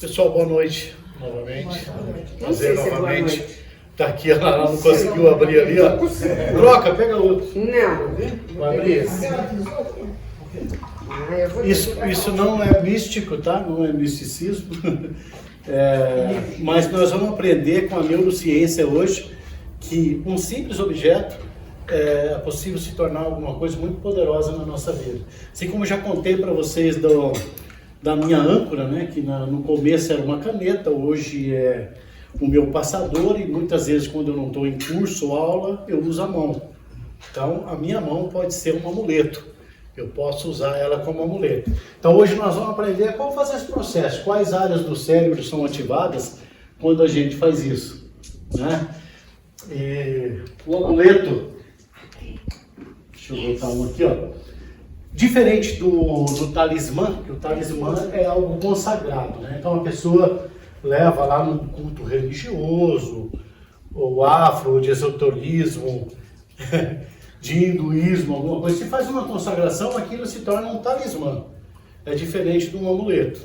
Pessoal, boa noite novamente. Não sei se é boa novamente noite. Tá aqui, ela não conseguiu abrir ali, ó. Troca, pega outro. Não. Vai abrir esse. Eu vou Isso não é místico, tá? Não é misticismo. Mas nós vamos aprender com a neurociência hoje que um simples objeto é possível se tornar alguma coisa muito poderosa na nossa vida. Assim como eu já contei para vocês da minha âncora, né? Que no começo era uma caneta, hoje é o meu passador, e muitas vezes quando eu não estou em curso ou aula, eu uso a mão. Então, a minha mão pode ser um amuleto. Eu posso usar ela como amuleto. Então, hoje nós vamos aprender como fazer esse processo, quais áreas do cérebro são ativadas quando a gente faz isso, né? E o amuleto, deixa eu botar um aqui, ó. Diferente do talismã, que o talismã é algo consagrado, né? Então, a pessoa leva lá no culto religioso, ou afro, ou de esoterismo, de hinduísmo, alguma coisa. Se faz uma consagração, aquilo se torna um talismã. É diferente de um amuleto.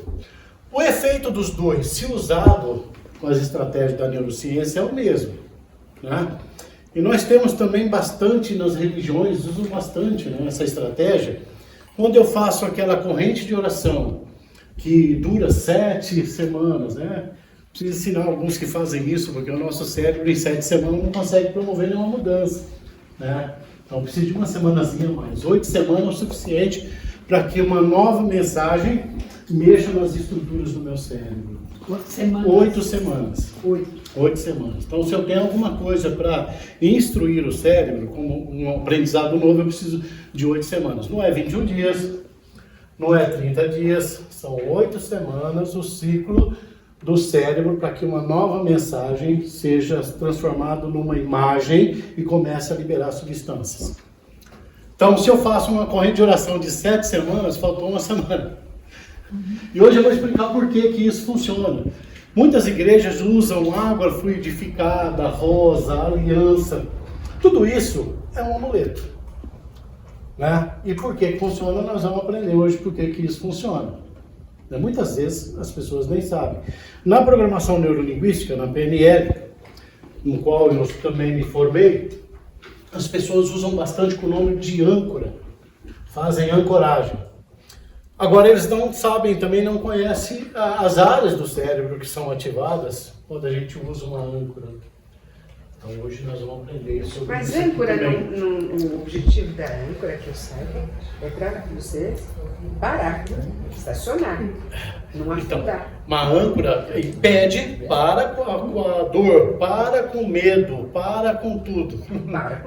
O efeito dos dois, se usado com as estratégias da neurociência, é o mesmo, né? E nós temos também bastante nas religiões, usam bastante, né, essa estratégia. Quando eu faço aquela corrente de oração, que dura 7 semanas, né? Preciso ensinar alguns que fazem isso, porque o nosso cérebro em 7 semanas não consegue promover nenhuma mudança, né? Então preciso de uma semanazinha mais. 8 semanas é o suficiente para que uma nova mensagem mexa nas estruturas do meu cérebro. 8 semanas. 8 semanas. 8 semanas. Então, se eu tenho alguma coisa para instruir o cérebro, como um aprendizado novo, eu preciso de 8 semanas. Não é 21 dias, não é 30 dias, são 8 semanas o ciclo do cérebro para que uma nova mensagem seja transformada numa imagem e comece a liberar substâncias. Então, se eu faço uma corrente de oração de 7 semanas, faltou uma semana. E hoje eu vou explicar por que isso funciona. Muitas igrejas usam água fluidificada, rosa, aliança. Tudo isso é um amuleto, né? E por que funciona, nós vamos aprender hoje por que isso funciona. Muitas vezes as pessoas nem sabem. Na programação neurolinguística, na PNL, no qual eu também me formei, as pessoas usam bastante com o nome de âncora. Fazem ancoragem. Agora, eles não sabem, também não conhecem as áreas do cérebro que são ativadas quando a gente usa uma âncora. Então, hoje nós vamos aprender sobre isso. Mas âncora, o objetivo da âncora, que eu saiba, é para você parar, estacionar, não afundar. Uma âncora impede, para com a dor, para com o medo, para com tudo.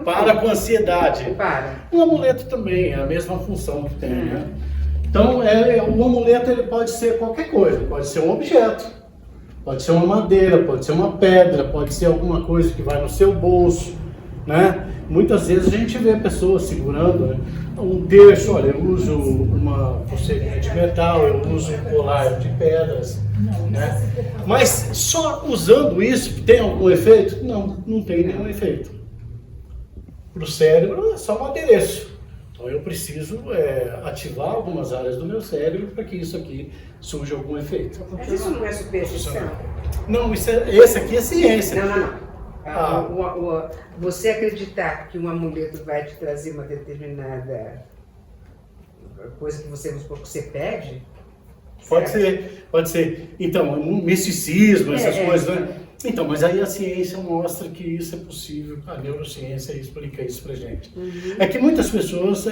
Para com a ansiedade. O amuleto também é a mesma função que tem, né? Então, o amuleto ele pode ser qualquer coisa, pode ser um objeto, pode ser uma madeira, pode ser uma pedra, pode ser alguma coisa que vai no seu bolso, né? Muitas vezes a gente vê pessoas segurando, né, um terço, olha, eu uso uma pulseirinha de metal, eu uso um colar de pedras, né? Mas só usando isso tem algum efeito? Não, não tem nenhum efeito. Para o cérebro é só um adereço. Então eu preciso ativar algumas áreas do meu cérebro para que isso aqui surja algum efeito. Mas isso não é superstição? Não, esse aqui é ciência. Não. Você acreditar que um amuleto vai te trazer uma determinada coisa que você pede? Pode ser. Então, misticismo, essas coisas, né? Então, mas aí a ciência mostra que isso é possível, a neurociência explica isso pra gente. É que muitas pessoas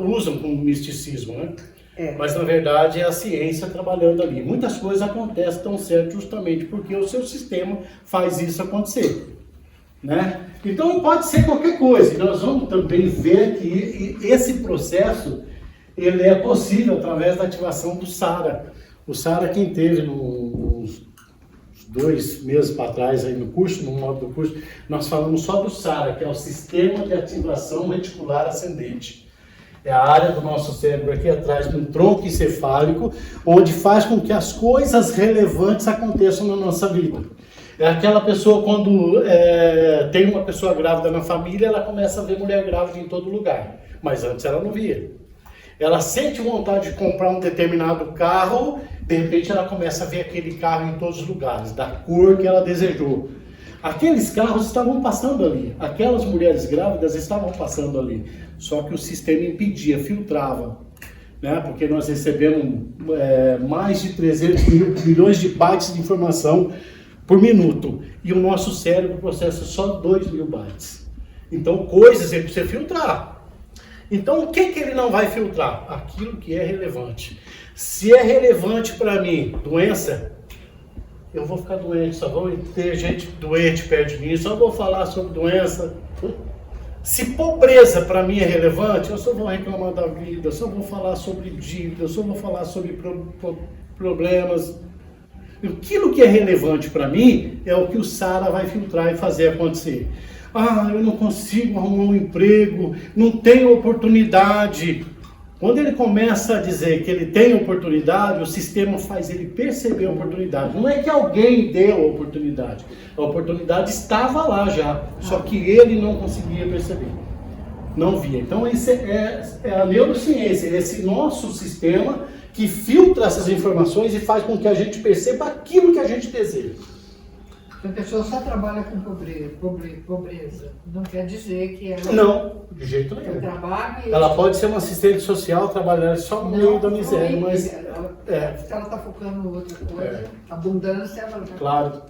usam como misticismo, né? Mas na verdade é a ciência trabalhando ali. Muitas coisas acontecem tão certo justamente porque o seu sistema faz isso acontecer, né? Então pode ser qualquer coisa. E nós vamos também ver que esse processo ele é possível através da ativação do SARA. O SARA, quem teve nos 2 meses para trás aí no curso, no modo do curso, nós falamos só do SARA, que é o Sistema de Ativação Reticular Ascendente. É a área do nosso cérebro aqui atrás do tronco encefálico, onde faz com que as coisas relevantes aconteçam na nossa vida. É aquela pessoa quando tem uma pessoa grávida na família, ela começa a ver mulher grávida em todo lugar, mas antes ela não via. Ela sente vontade de comprar um determinado carro De repente ela começa a ver aquele carro em todos os lugares, da cor que ela desejou. Aqueles carros estavam passando ali, aquelas mulheres grávidas estavam passando ali, só que o sistema impedia, filtrava, né? Porque nós recebemos mais de 300 milhões de bytes de informação por minuto, e o nosso cérebro processa só 2.000 bytes. Então, coisas ele precisa filtrar. Então, o que ele não vai filtrar? Aquilo que é relevante. Se é relevante para mim, doença, eu vou ficar doente, só vou ter gente doente perto de mim, só vou falar sobre doença. Se pobreza para mim é relevante, eu só vou reclamar da vida, eu só vou falar sobre dívida, eu só vou falar sobre problemas. Aquilo que é relevante para mim é o que o Sara vai filtrar e fazer acontecer. Ah, eu não consigo arrumar um emprego, não tenho oportunidade. Quando ele começa a dizer que ele tem oportunidade, o sistema faz ele perceber a oportunidade. Não é que alguém deu a oportunidade estava lá já, só que ele não conseguia perceber, não via. Então isso é a neurociência, esse nosso sistema que filtra essas informações e faz com que a gente perceba aquilo que a gente deseja. Se a pessoa só trabalha com pobreza, não quer dizer que ela... Não, de jeito nenhum. Ela pode ser uma assistente social, trabalhar só no meio da miséria, mas... Se ela está focando em outra coisa, abundância, ela vai... Claro.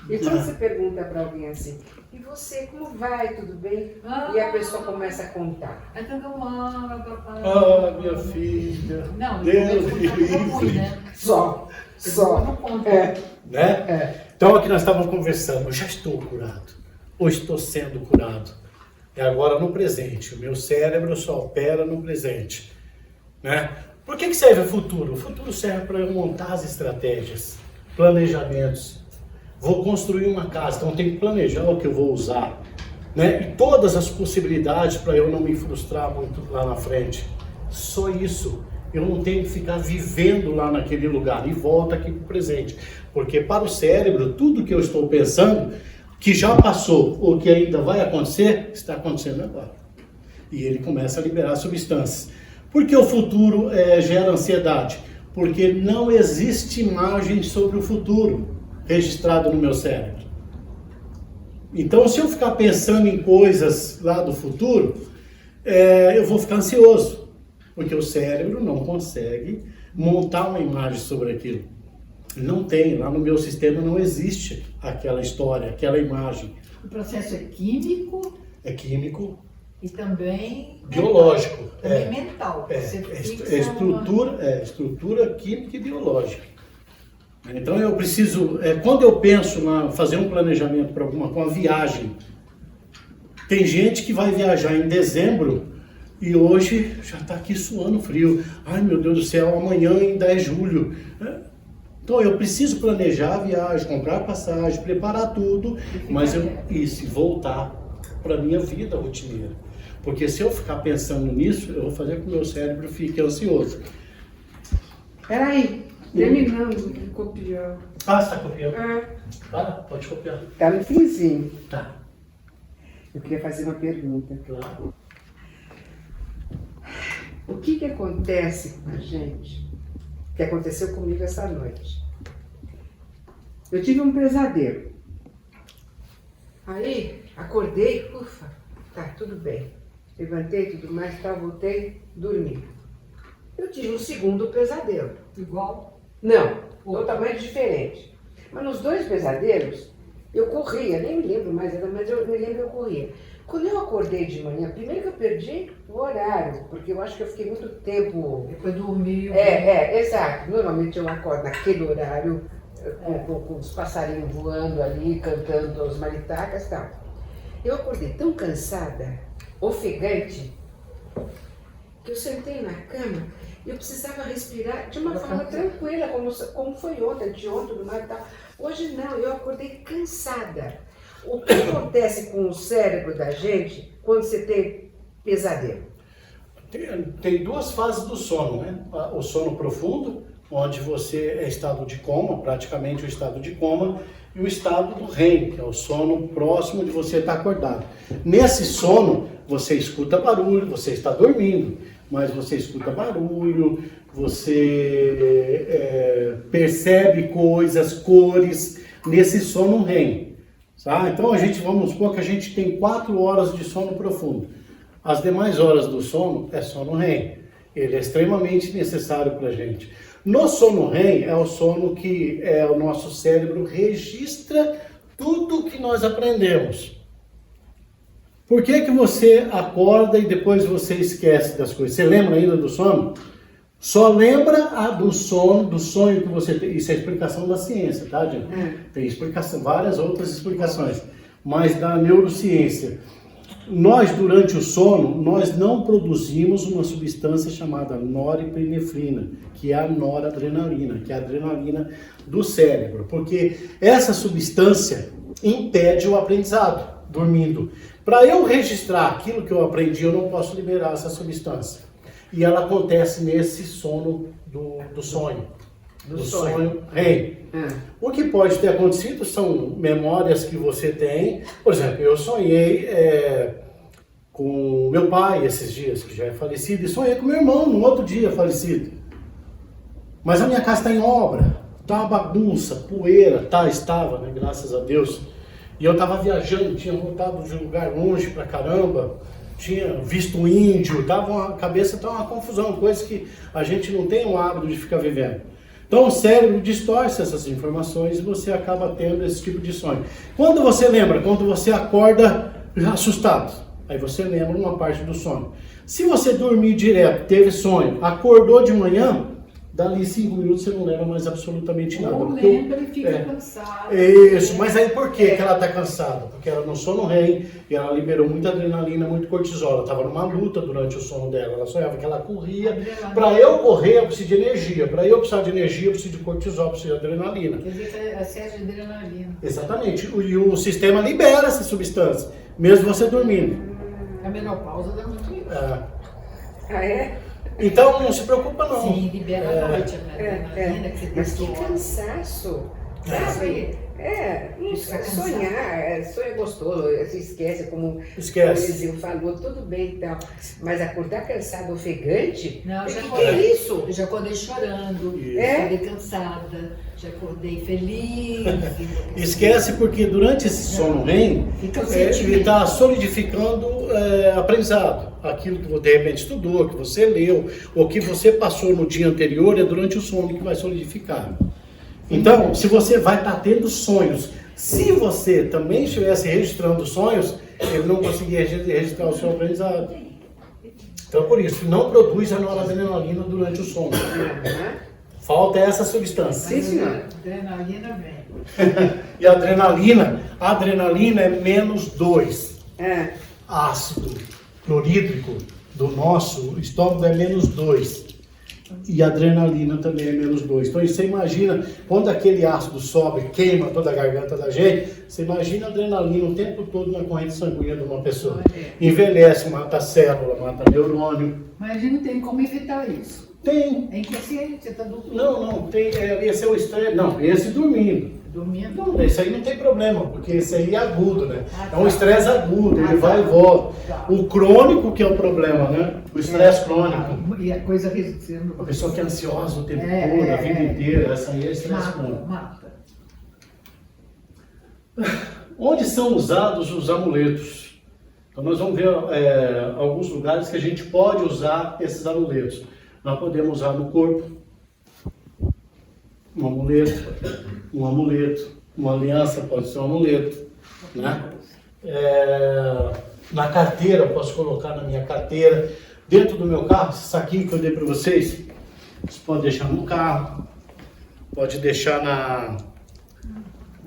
E quando você pergunta para alguém assim, e você, como vai, tudo bem? E a pessoa começa a contar. É tudo mal, papai. Ah, minha filha. Não, Deus me livre. né? Só. Não conta. Né? Então aqui nós estávamos conversando, eu já estou curado, ou estou sendo curado. É agora no presente, o meu cérebro só opera no presente. Né? Por que serve o futuro? O futuro serve para eu montar as estratégias, planejamentos. Vou construir uma casa, então tenho que planejar o que eu vou usar. Né? E todas as possibilidades para eu não me frustrar muito lá na frente. Só isso. Eu não tenho que ficar vivendo lá naquele lugar e volta aqui para o presente. Porque para o cérebro, tudo que eu estou pensando, que já passou ou que ainda vai acontecer, está acontecendo agora. E ele começa a liberar substâncias. Por que o futuro gera ansiedade? Porque não existe imagem sobre o futuro registrado no meu cérebro. Então, se eu ficar pensando em coisas lá do futuro, eu vou ficar ansioso. Porque o cérebro não consegue montar uma imagem sobre aquilo. Não tem, lá no meu sistema não existe aquela história, aquela imagem. O processo é químico. É químico. E também... Biológico. Também mental. Estrutura química e biológica. Então eu preciso, quando eu penso em fazer um planejamento para uma viagem, tem gente que vai viajar em dezembro e hoje já está aqui suando frio. Ai meu Deus do céu, amanhã ainda é julho. Então eu preciso planejar a viagem, comprar passagem, preparar tudo, mas voltar para a minha vida rotineira. Porque se eu ficar pensando nisso, eu vou fazer com que o meu cérebro fique ansioso. Peraí, terminando de copiar. Ah, você está copiando? Pode copiar. Tá no finzinho. Tá. Eu queria fazer uma pergunta. Claro. O que acontece com a gente, que aconteceu comigo essa noite? Eu tive um pesadelo. Aí, acordei, ufa, tá, tudo bem. Levantei, tudo mais, tal, voltei, dormi. Eu tive um segundo pesadelo. Igual? Não, totalmente diferente. Mas nos dois pesadelos, eu corria, nem me lembro mais, mas eu me lembro que eu corria. Quando eu acordei de manhã, primeiro que eu perdi o horário, porque eu acho que eu fiquei muito tempo... Depois dormiu. Exato. Normalmente eu acordo naquele horário, com os passarinhos voando ali, cantando as maritacas e tal. Eu acordei tão cansada, ofegante, que eu sentei na cama e eu precisava respirar de uma forma tranquila, como foi ontem, de ontem, do mar e tal. Hoje não, eu acordei cansada. O que acontece com o cérebro da gente quando você tem pesadelo? Tem duas fases do sono, né? O sono profundo, onde você é estado de coma, praticamente o estado de coma, e o estado do REM, que é o sono próximo de você estar acordado. Nesse sono, você escuta barulho, você está dormindo, mas você escuta barulho, você percebe coisas, cores, nesse sono REM. Tá? Então vamos supor que a gente tem 4 horas de sono profundo. As demais horas do sono é sono REM. Ele é extremamente necessário para a gente. No sono REM é o sono que o nosso cérebro registra tudo que nós aprendemos. Por que que você acorda e depois você esquece das coisas? Você lembra ainda do sono? Só lembra do sonho que você tem. Isso é explicação da ciência, tá, gente? Tem explicação, várias outras explicações. Mas da neurociência, nós durante o sono, nós não produzimos uma substância chamada norepinefrina, que é a noradrenalina, que é a adrenalina do cérebro. Porque essa substância impede o aprendizado, dormindo. Para eu registrar aquilo que eu aprendi, eu não posso liberar essa substância. E ela acontece nesse sono do sonho. Do sonho REM. O que pode ter acontecido são memórias que você tem. Por exemplo, eu sonhei com meu pai esses dias, que já é falecido, e sonhei com meu irmão no outro dia falecido. Mas a minha casa está em obra, está uma bagunça, poeira, estava, né, graças a Deus. E eu estava viajando, tinha voltado de um lugar longe pra caramba, tinha visto um índio, a cabeça estava uma confusão, coisa que a gente não tem o hábito de ficar vivendo. Então o cérebro distorce essas informações e você acaba tendo esse tipo de sonho. Quando você lembra? Quando você acorda assustado, aí você lembra uma parte do sonho. Se você dormir direto, teve sonho, acordou de manhã, dali 5 minutos você não lembra mais absolutamente nada. Ou lembra e fica cansada. Isso, mas aí por que ela está cansada? Porque ela no sono REM e ela liberou muita adrenalina, muito cortisol. Ela estava numa luta durante o sono dela. Ela sonhava que ela corria. Para eu correr, eu preciso de energia. Para eu precisar de energia, eu preciso de cortisol, eu preciso de adrenalina. Quer dizer, é excesso de adrenalina. Exatamente. E o sistema libera essa substância, mesmo você dormindo. A menopausa dá muito isso. Ah, é? Então não se preocupa não. Sim, libera a noite, adrenalina, que você Mas que testou. cansaço, sabe? Sonhar, sonho é gostoso, se esquece, como o Eliseu falou, tudo bem e tal. Mas acordar cansado, ofegante, Não, o já que é isso? Eu já acordei chorando, acordei cansada, já acordei feliz. Esquece porque durante esse sono REM, ele está solidificando aprendizado. Aquilo que você de repente estudou, que você leu, ou que você passou no dia anterior, é durante o sono que vai solidificar. Então, se você vai estar tendo sonhos, se você também estivesse registrando sonhos, ele não conseguia registrar o seu aprendizado. Então, por isso, não produz a noradrenalina durante o sono. Falta essa substância. Sim, senhor. A adrenalina vem. E a adrenalina é menos 2. Ácido clorídrico do nosso estômago é menos 2. E a adrenalina também é menos 2. Então você imagina, quando aquele ácido sobe, queima toda a garganta da gente, você imagina a adrenalina o tempo todo na corrente sanguínea de uma pessoa. Envelhece, mata a célula, mata neurônio. Mas a gente não tem como evitar isso. Tem. É inconsciente, você está dormindo. Não, tem. Esse é o estresse. Não, esse dormindo. Dormindo? Não, esse aí não tem problema, porque esse aí é agudo, né? É um estresse agudo, ele vai e volta. O crônico que é o problema, né? O estresse crônico. E a coisa resistendo. A pessoa que é ansiosa o tempo todo, a vida inteira, essa aí é estresse crônico. Mata. Onde são usados os amuletos? Então nós vamos ver alguns lugares que a gente pode usar esses amuletos. Nós podemos usar no corpo, um amuleto, uma aliança pode ser um amuleto, né? Na carteira, eu posso colocar na minha carteira, dentro do meu carro, esse saquinho que eu dei para vocês, você pode deixar no carro, pode deixar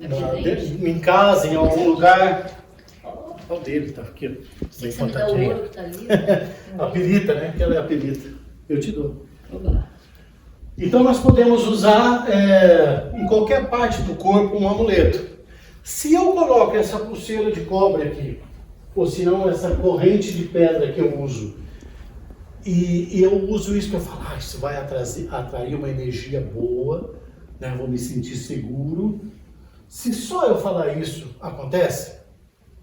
em casa, em algum lugar. Olha o dele, tá aqui, bem contadinho. A pirita, né? Aquela é a pirita. Eu te dou. Então nós podemos usar em qualquer parte do corpo um amuleto. Se eu coloco essa pulseira de cobre aqui, ou se não essa corrente de pedra que eu uso, e eu uso isso para falar, isso vai atrair uma energia boa, né? Eu vou me sentir seguro. Se só eu falar isso, acontece?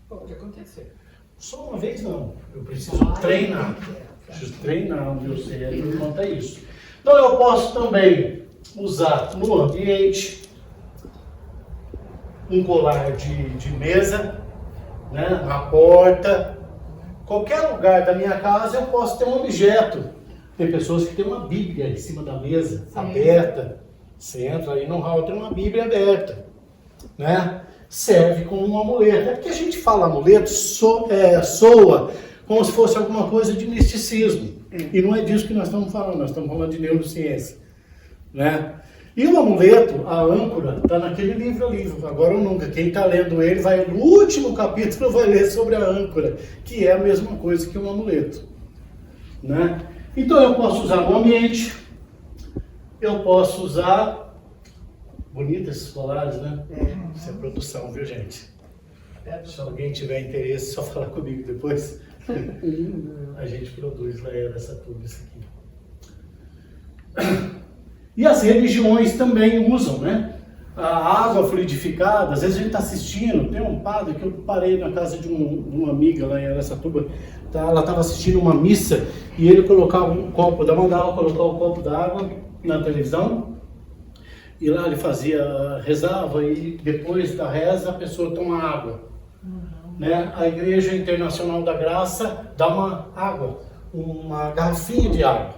Pode acontecer. Só uma vez não, eu preciso treinar. Preciso treinar o meu cérebro quanto a isso. Então eu posso também usar no ambiente um colar de mesa, né, na porta. Qualquer lugar da minha casa eu posso ter um objeto. Tem pessoas que têm uma Bíblia em cima da mesa, aberta. Você entra aí no hall, tem uma Bíblia aberta, né? Serve como um amuleto. É porque a gente fala amuleto, soa como se fosse alguma coisa de misticismo. E não é disso que nós estamos falando de neurociência, né? E o amuleto, a âncora, está naquele livro ali, Agora ou Nunca. Quem está lendo ele, vai no último capítulo, vai ler sobre a âncora, que é a mesma coisa que um amuleto, né? Então eu posso usar no ambiente, eu posso usar... Bonitas esses colares, né? Isso é produção, viu, gente? Se alguém tiver interesse, só falar comigo depois. A gente produz lá essa tudo isso aqui. E as religiões também usam, né? A água fluidificada, às vezes a gente está assistindo, tem um padre que eu parei na casa de uma amiga lá em Araçatuba, ela estava assistindo uma missa e ele colocava um copo, mandava colocar um copo d'água na televisão e lá ele rezava e depois da reza a pessoa toma água. Né? A Igreja Internacional da Graça dá uma garrafinha de água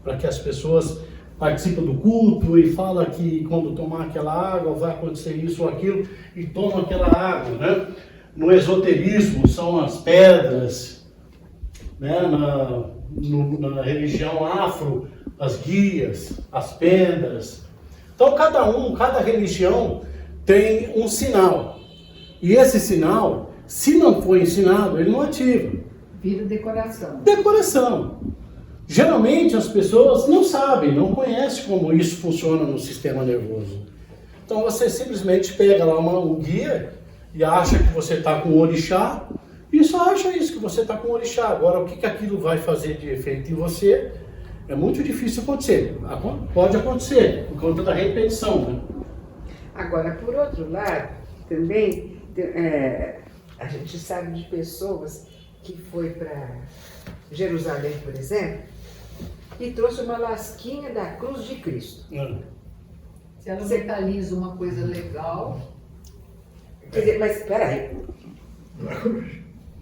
para que as pessoas participa do culto e fala que quando tomar aquela água vai acontecer isso ou aquilo e toma aquela água, né? No esoterismo são as pedras, né? Na religião afro, as guias, as pedras. Então cada religião tem um sinal e esse sinal, se não for ensinado, ele não ativa. Vira decoração. Decoração. Geralmente as pessoas não sabem, não conhecem como isso funciona no sistema nervoso. Então você simplesmente pega lá um guia e acha que você está com o orixá e só acha isso, que você está com o orixá. Agora o que aquilo vai fazer de efeito em você é muito difícil acontecer. Pode acontecer por conta da repetição, né? Agora, por outro lado, também a gente sabe de pessoas que foi para Jerusalém, por exemplo, e trouxe uma lasquinha da cruz de Cristo. Se ela mentaliza uma coisa legal... Quer dizer, mas peraí.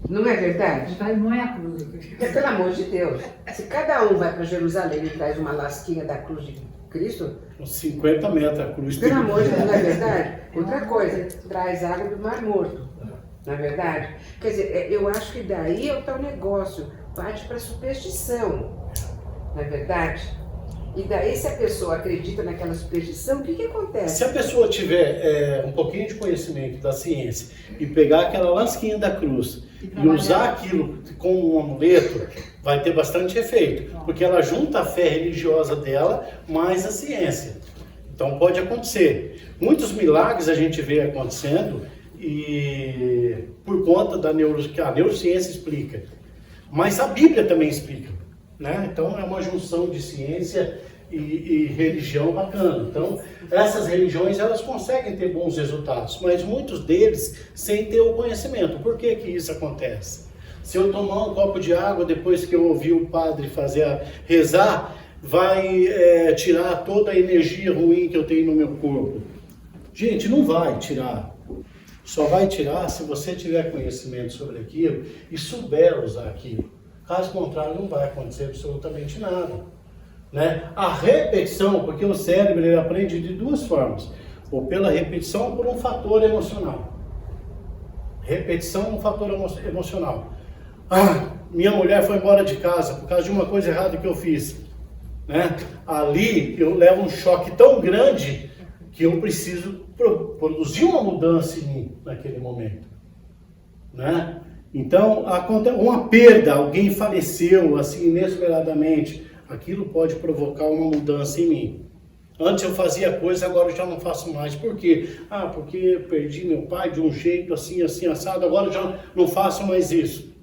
Não é verdade? Não é a cruz de Cristo. Pelo amor de Deus. Se cada um vai para Jerusalém e traz uma lasquinha da cruz de Cristo... Uns 50 metros a cruz. Pelo amor de Deus, não é verdade? Outra coisa, traz água do Mar Morto. Não é verdade? Quer dizer, eu acho que daí é o tal negócio. Parte para superstição. Não é verdade? E daí, se a pessoa acredita naquela superstição, o que acontece? Se a pessoa tiver um pouquinho de conhecimento da ciência e pegar aquela lasquinha da cruz e usar aquilo como um amuleto, vai ter bastante efeito, porque ela junta a fé religiosa dela mais a ciência. Então pode acontecer. Muitos milagres a gente vê acontecendo e por conta que a neurociência explica, mas a Bíblia também explica. Né? Então é uma junção de ciência e religião bacana. Então essas religiões elas conseguem ter bons resultados, mas muitos deles sem ter o conhecimento. Por que isso acontece? Se eu tomar um copo de água depois que eu ouvi o padre rezar, vai tirar toda a energia ruim que eu tenho no meu corpo. Gente, não vai tirar. Só vai tirar se você tiver conhecimento sobre aquilo e souber usar aquilo. Caso contrário, não vai acontecer absolutamente nada. Né? A repetição, porque o cérebro ele aprende de duas formas. Ou pela repetição ou por um fator emocional. Repetição é um fator emocional. Minha mulher foi embora de casa por causa de uma coisa errada que eu fiz. Né? Ali eu levo um choque tão grande que eu preciso produzir uma mudança em mim naquele momento. Né? Então, uma perda, alguém faleceu assim inesperadamente, aquilo pode provocar uma mudança em mim. Antes eu fazia coisa, agora eu já não faço mais. Por quê? Porque eu perdi meu pai de um jeito assim, assim, assado, agora eu já não faço mais isso.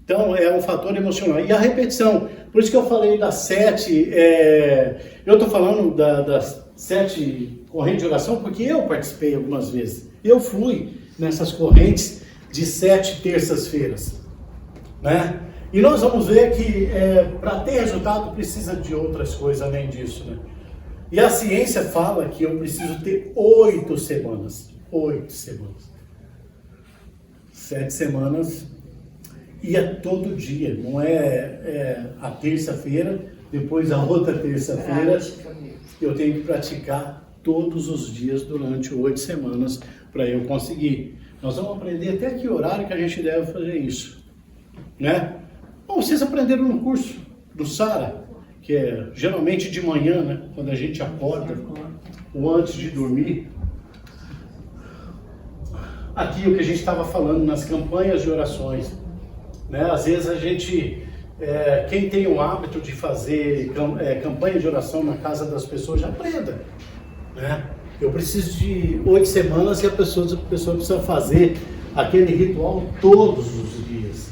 Então, é um fator emocional. E a repetição, por isso que eu falei das 7, eu estou falando das 7 correntes de oração, porque eu participei algumas vezes. Eu fui nessas correntes de 7 terças-feiras, né? E nós vamos ver que para ter resultado precisa de outras coisas além disso, né? E a ciência fala que eu preciso ter 8 semanas. 8 semanas. 7 semanas e é todo dia, não é a terça-feira, depois a outra terça-feira. Eu tenho que praticar todos os dias durante 8 semanas para eu conseguir. Nós vamos aprender até que horário que a gente deve fazer isso, né? Bom, vocês aprenderam no curso do Sara, que é geralmente de manhã, né? Quando a gente acorda, ou antes de dormir. Aqui o que a gente estava falando nas campanhas de orações, né? Às vezes a gente, quem tem o hábito de fazer campanha de oração na casa das pessoas, já aprenda, né? Eu preciso de 8 semanas e a pessoa precisa fazer aquele ritual todos os dias.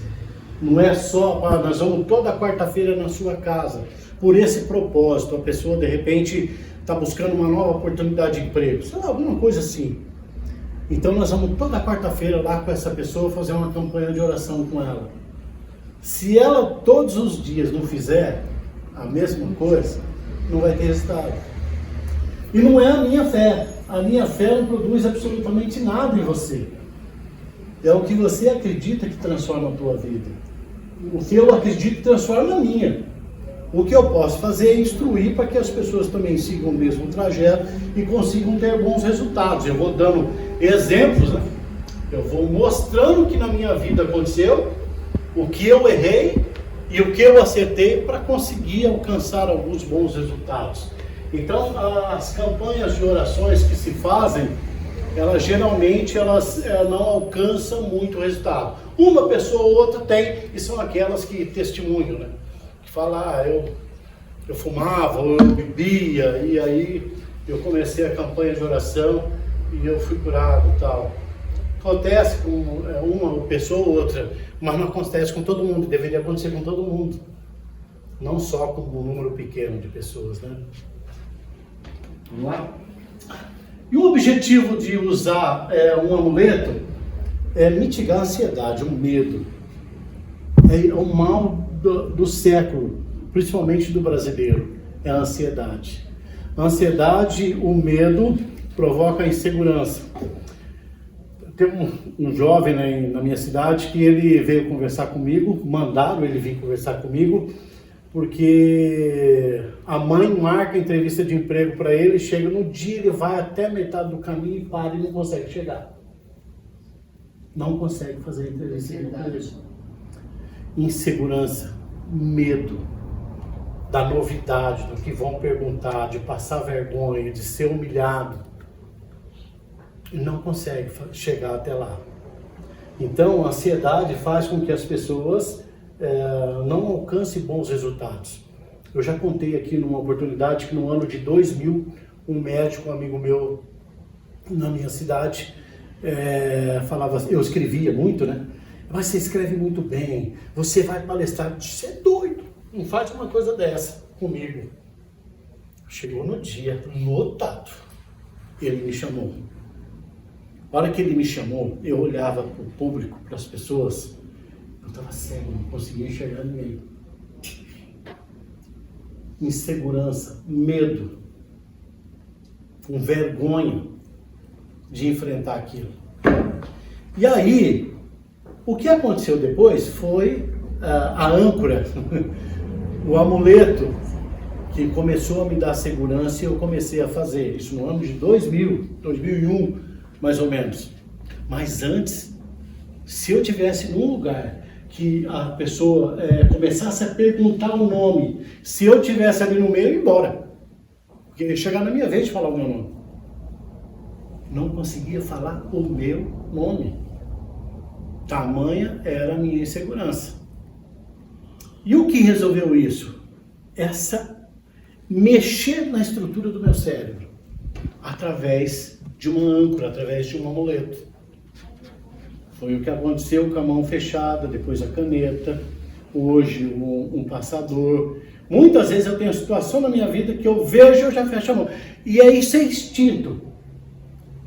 Não é só, nós vamos toda quarta-feira na sua casa, por esse propósito. A pessoa de repente está buscando uma nova oportunidade de emprego, sei lá, alguma coisa assim. Então nós vamos toda quarta-feira lá com essa pessoa fazer uma campanha de oração com ela. Se ela todos os dias não fizer a mesma coisa, não vai ter resultado. E não é a minha fé. A minha fé não produz absolutamente nada em você. É o que você acredita que transforma a tua vida. O que eu acredito transforma a minha. O que eu posso fazer é instruir para que as pessoas também sigam o mesmo trajeto e consigam ter bons resultados. Eu vou dando exemplos, né? Eu vou mostrando o que na minha vida aconteceu, o que eu errei e o que eu acertei para conseguir alcançar alguns bons resultados. Então, as campanhas de orações que se fazem, elas geralmente não alcançam muito resultado. Uma pessoa ou outra tem, e são aquelas que testemunham, né? Que falam, eu fumava, ou eu bebia, e aí eu comecei a campanha de oração e eu fui curado e tal. Acontece com uma pessoa ou outra, mas não acontece com todo mundo, deveria acontecer com todo mundo. Não só com um número pequeno de pessoas, né? Vamos lá? E o objetivo de usar um amuleto é mitigar a ansiedade, o medo. É o mal do século, principalmente do brasileiro, é a ansiedade. A ansiedade, o medo, provoca a insegurança. Tem um jovem na minha cidade que ele veio conversar comigo, mandaram ele vir conversar comigo, porque a mãe marca a entrevista de emprego para ele, chega no dia, ele vai até a metade do caminho e para e não consegue chegar. Não consegue fazer a entrevista de emprego. Insegurança, medo da novidade, do que vão perguntar, de passar vergonha, de ser humilhado. E não consegue chegar até lá. Então, a ansiedade faz com que as pessoas não alcancem bons resultados. Eu já contei aqui numa oportunidade que no ano de 2000, um médico, um amigo meu na minha cidade, falava, eu escrevia muito, né? Mas você escreve muito bem, você vai palestrar, você é doido, não faz uma coisa dessa comigo. Chegou no dia, lotado, ele me chamou. A hora que ele me chamou, eu olhava para o público, para as pessoas, eu estava cego, não conseguia enxergar ninguém. Insegurança, medo, com vergonha de enfrentar aquilo. E aí, o que aconteceu depois foi a âncora, o amuleto, que começou a me dar segurança e eu comecei a fazer. Isso no ano de 2001, mais ou menos. Mas antes, se eu tivesse num lugar que a pessoa começasse a perguntar o nome, se eu tivesse ali no meio, eu ia embora. Porque ia chegar na minha vez de falar o meu nome. Não conseguia falar o meu nome. Tamanha era a minha insegurança. E o que resolveu isso? Mexer na estrutura do meu cérebro. Através de uma âncora, através de um amuleto. Foi o que aconteceu com a mão fechada, depois a caneta, hoje um passador. Muitas vezes eu tenho situação na minha vida que eu vejo e eu já fecho a mão. E isso é instinto.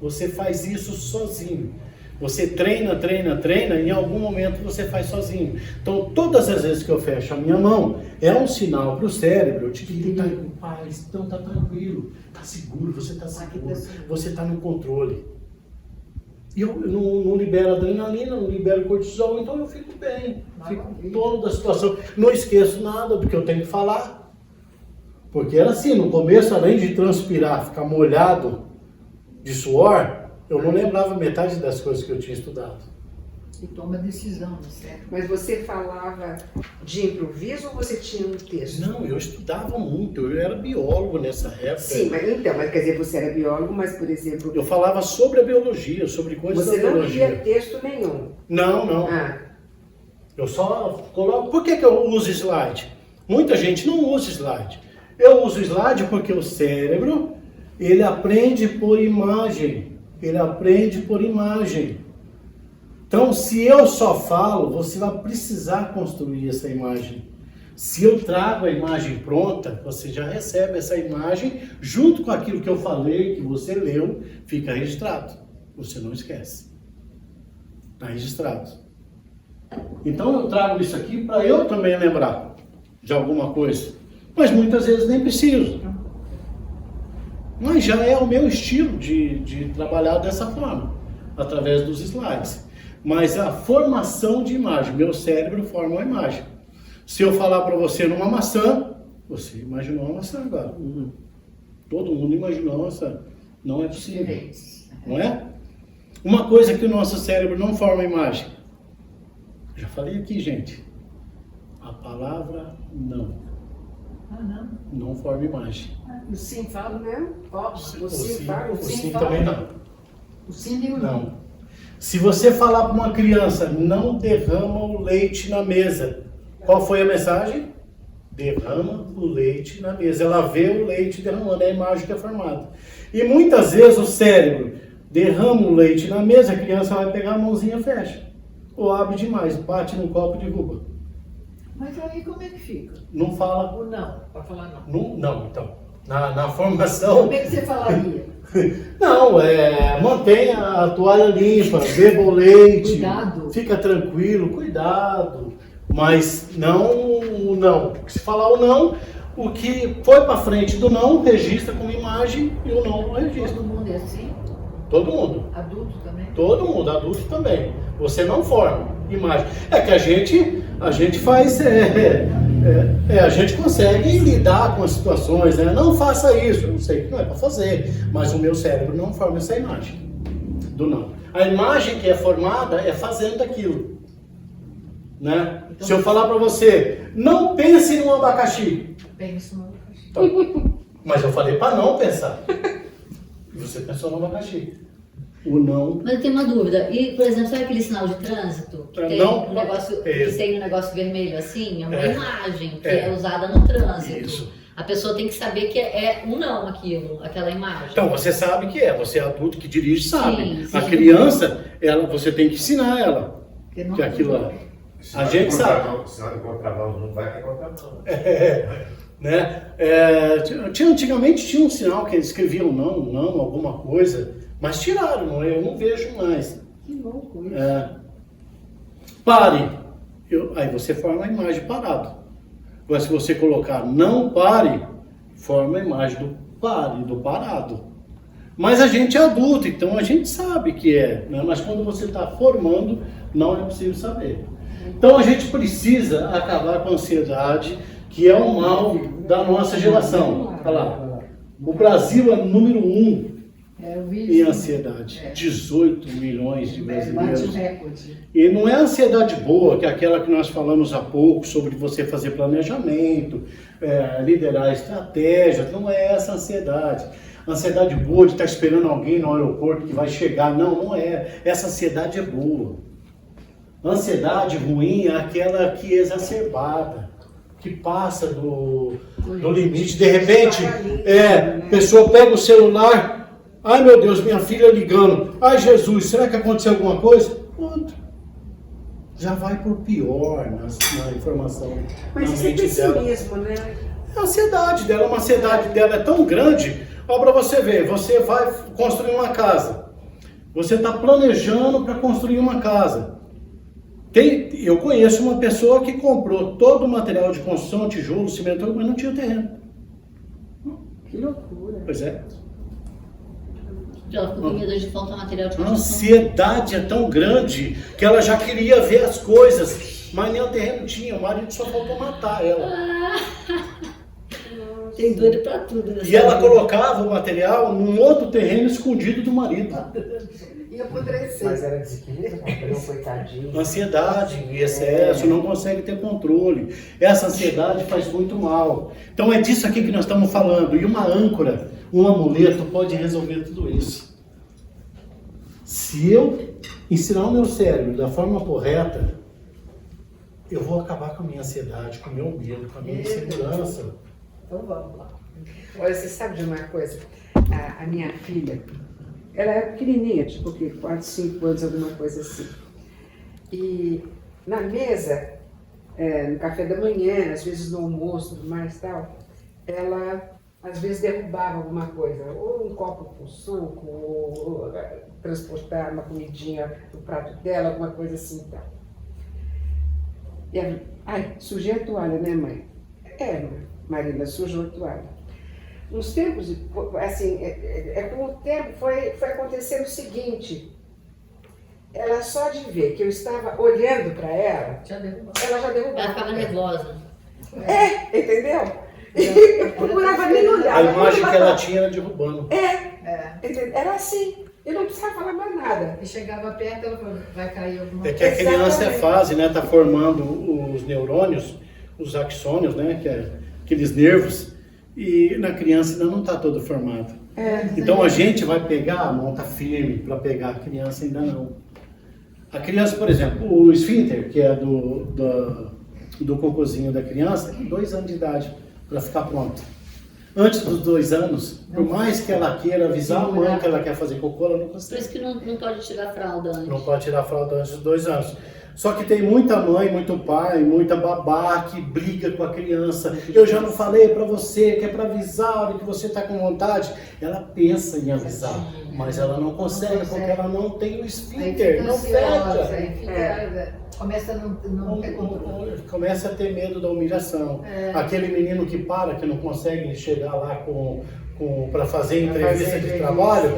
Você faz isso sozinho. Você treina, treina, treina, e em algum momento você faz sozinho. Então, todas as vezes que eu fecho a minha mão, é um sinal para o cérebro de que ele está em paz, então está tranquilo, está seguro, você está seguro, você está no controle. E eu não libero adrenalina, não libero cortisol, então eu fico bem, fico toda a situação. Não esqueço nada do que eu tenho que falar. Porque era assim, no começo, além de transpirar, ficar molhado de suor, eu não lembrava metade das coisas que eu tinha estudado. E toma decisão, certo? Mas você falava de improviso ou você tinha um texto? Não, eu estudava muito, eu era biólogo nessa época. Sim, mas quer dizer, você era biólogo, mas por exemplo... Eu falava sobre a biologia, sobre coisas da Você não biologia. lia texto nenhum? Não. Ah, Eu só coloco... Por que eu uso slide? Muita gente não usa slide. Eu uso slide porque o cérebro, ele aprende por imagem. Ele aprende por imagem. Então, se eu só falo, você vai precisar construir essa imagem. Se eu trago a imagem pronta, você já recebe essa imagem junto com aquilo que eu falei, que você leu, fica registrado. Você não esquece. Está registrado. Então, eu trago isso aqui para eu também lembrar de alguma coisa. Mas muitas vezes nem preciso. Mas já é o meu estilo de trabalhar dessa forma, através dos slides. Mas a formação de imagem, meu cérebro forma uma imagem. Se eu falar para você numa maçã, você imaginou uma maçã agora. Todo mundo imaginou uma maçã. Não é possível. Não é? Uma coisa que o nosso cérebro não forma imagem. Já falei aqui, gente. A palavra não. Não forma imagem. o sim fala, né? O sim fala, O sim também não. O sim e o não. Se você falar para uma criança, não derrama o leite na mesa. Qual foi a mensagem? Derrama o leite na mesa. Ela vê o leite derramando, é a imagem que é formada. E muitas vezes o cérebro derrama o leite na mesa, a criança vai pegar a mãozinha e fecha. Ou abre demais, bate no copo e derruba. Mas aí como é que fica? Não fala. O não, para falar não. Não, então. Na formação. Como é que você falaria? Não, mantenha a toalha limpa, beba o leite. Cuidado. Fica tranquilo, cuidado. Mas não o não. Se falar o não, o que foi para frente do não, registra como imagem e o não registra. Todo mundo é assim? Todo mundo. Adulto também? Todo mundo, adulto também. Você não forma imagem. É que a gente faz, a gente consegue lidar com as situações, né? Não faça isso, eu não sei que não é para fazer, mas o meu cérebro não forma essa imagem do não. A imagem que é formada é fazendo aquilo, né? Então, se eu falar para você, não pense no abacaxi. Penso no abacaxi. Então, mas eu falei para não pensar. E você pensou no abacaxi. O não. Mas eu tenho uma dúvida. E, por exemplo, sabe aquele sinal de trânsito? Que tem Não, um negócio, isso. que tem um negócio vermelho assim? É uma imagem que É. é usada no trânsito. Isso. A pessoa tem que saber que é um não aquilo, aquela imagem. Então, você sabe que você é adulto que dirige, sabe. Sim, sim. A criança, você tem que ensinar ela Porque não que aquilo lá. Se A gente sabe. Se não contramão, não vai ter contramão. Né? Antigamente tinha um sinal que eles escreviam não, alguma coisa, mas tiraram, eu não vejo mais. Que louco isso. Pare. Aí você forma a imagem parado. Agora, se você colocar não pare, forma a imagem do pare, do parado. Mas a gente é adulto, então a gente sabe que né? Mas quando você está formando, não é possível saber. Então a gente precisa acabar com a ansiedade, que é o mal da nossa geração. Olha lá. O Brasil é número 1 Eu vi em isso. ansiedade. 18 milhões de Bate brasileiros. recorde. E não é a ansiedade boa, que é aquela que nós falamos há pouco, sobre você fazer planejamento, liderar estratégia. Não é essa ansiedade. A ansiedade boa de estar esperando alguém no aeroporto que vai chegar. Não é. Essa ansiedade é boa. A ansiedade ruim é aquela que é exacerbada, que passa do limite. De repente, a pessoa pega o celular, ai meu Deus, minha filha ligando, ai Jesus, será que aconteceu alguma coisa? Pronto. Já vai por pior na informação. Mas na isso é mente dela. pessimismo, né? A ansiedade dela, uma ansiedade dela é tão grande, ó, para você ver, você vai construir uma casa. Você está planejando para construir uma casa. Eu conheço uma pessoa que comprou todo o material de construção, tijolo, cimento, mas não tinha terreno. Que loucura. Pois é. Ela ficou com medo de faltar material de A construção. ansiedade é tão grande que ela já queria ver as coisas, mas nem o terreno tinha. O marido só faltou matar ela. Tem doido pra tudo, né? E ela colocava o material num outro terreno escondido do marido. E apodrecer. Mas era desequilíbrio, coitadinho. Ansiedade em excesso, não consegue ter controle. Essa ansiedade faz muito mal. Então é disso aqui que nós estamos falando. E uma âncora, um amuleto pode resolver tudo isso. Se eu ensinar o meu cérebro da forma correta, eu vou acabar com a minha ansiedade, com o meu medo, com a minha insegurança. Então vamos lá. Olha, você sabe de uma coisa? A minha filha, ela é pequenininha, tipo o quê? 4, 5 anos, alguma coisa assim. E na mesa, no café da manhã, às vezes no almoço, tudo mais e tal, ela às vezes derrubava alguma coisa, ou um copo com suco, ou transportar uma comidinha no prato dela, alguma coisa assim e tal. E ela, ai, sujei a toalha, né, mãe? Marina, sujou a toalha. Uns tempos, assim, com o tempo foi acontecendo o seguinte, ela só de ver que eu estava olhando para ela, Já derrubou. ela já derrubava. Ela ficava nervosa. Entendeu? Eu procurava nem olhar. A imagem que ela tinha era derrubando. Entendeu? Era assim, eu não precisava falar mais nada. E chegava perto, ela falou, vai cair alguma É coisa. que a criança é Exatamente. fase, né? Tá formando os neurônios, os axônios, né? Que é aqueles nervos. E na criança ainda não está todo formado. Então a gente vai pegar, a mão tá firme para pegar, a criança ainda não. A criança, por exemplo, o esfíncter, que é do cocôzinho da criança, tem 2 anos de idade para ficar pronto. Antes dos 2 anos, por mais que ela queira avisar a mãe que ela quer fazer cocô, ela não Por consegue. isso que não pode tirar a fralda antes. Não pode tirar a fralda antes dos 2 anos. Só que tem muita mãe, muito pai, muita babá que briga com a criança. Eu já não falei pra você que é pra avisar a hora que você tá com vontade. Ela pensa em avisar, mas ela não consegue porque ela não tem o Aí esfíncter, fica não ansiosa, fecha. aí começa a não ter controle. Começa a ter medo da humilhação. Aquele menino que que não consegue chegar lá para fazer entrevista de trabalho,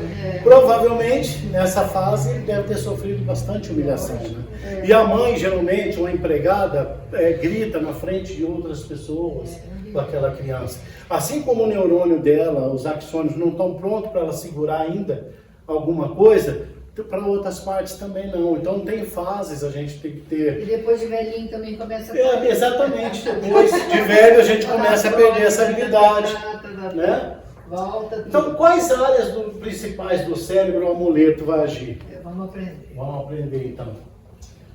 provavelmente nessa fase deve ter sofrido bastante humilhação. Né? E a mãe, geralmente, uma empregada, grita na frente de outras pessoas com aquela criança. Assim como o neurônio dela, os axônios não estão prontos para ela segurar ainda alguma coisa, para outras partes também não. Então tem fases, a gente tem que ter. E depois de velhinho também começa a... Exatamente, depois de velho a gente começa a perder essa habilidade. Né? Volta tudo. Então, quais áreas principais do cérebro o amuleto vai agir? Vamos aprender. Vamos aprender então.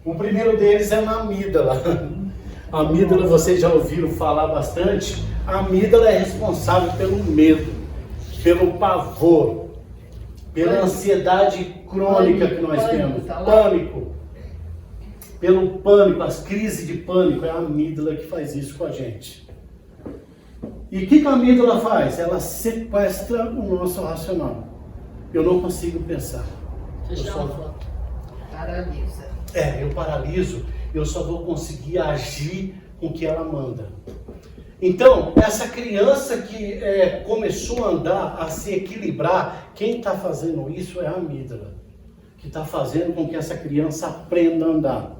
O primeiro deles é na amígdala. A amígdala, vocês já ouviram falar bastante. A amígdala é responsável pelo medo, pelo pavor, pela ansiedade crônica que nós temos. Pânico. Pelo pânico, as crises de pânico, é a amígdala que faz isso com a gente. E o que a amígdala faz? Ela sequestra o nosso racional. Eu não consigo pensar. Deixa eu tirar uma foto. Paralisa. Eu paraliso, eu só vou conseguir agir com o que ela manda. Então, essa criança que começou a andar, a se equilibrar, quem está fazendo isso é a amígdala. Que está fazendo com que essa criança aprenda a andar,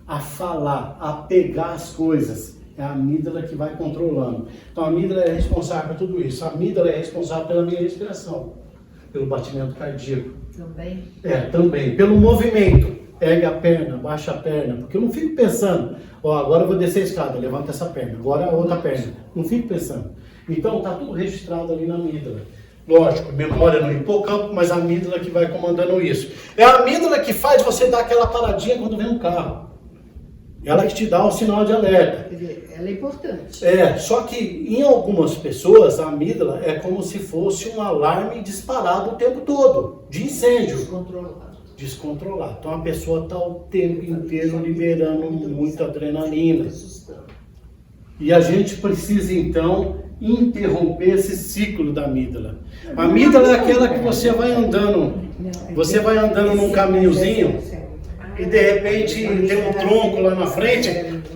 a falar, a pegar as coisas. É a amígdala que vai controlando. Então a amígdala é responsável por tudo isso. A amígdala é responsável pela minha respiração, pelo batimento cardíaco. Também. Também. Pelo movimento. Ergue a perna, baixa a perna. Porque eu não fico pensando, agora eu vou descer a escada, levanta essa perna, agora a outra perna. Não fico pensando. Então está tudo registrado ali na amígdala. Lógico, memória no hipocampo, mas a amígdala que vai comandando isso. É a amígdala que faz você dar aquela paradinha quando vem um carro. Ela que te dá o sinal de alerta. Quer dizer, ela é importante. Só que em algumas pessoas a amígdala é como se fosse um alarme disparado o tempo todo, de incêndio. Descontrolado. Então a pessoa está o tempo inteiro liberando muita adrenalina. E a gente precisa então interromper esse ciclo da amígdala. A amígdala é aquela que você vai andando num caminhozinho e de repente tem um tronco lá na frente,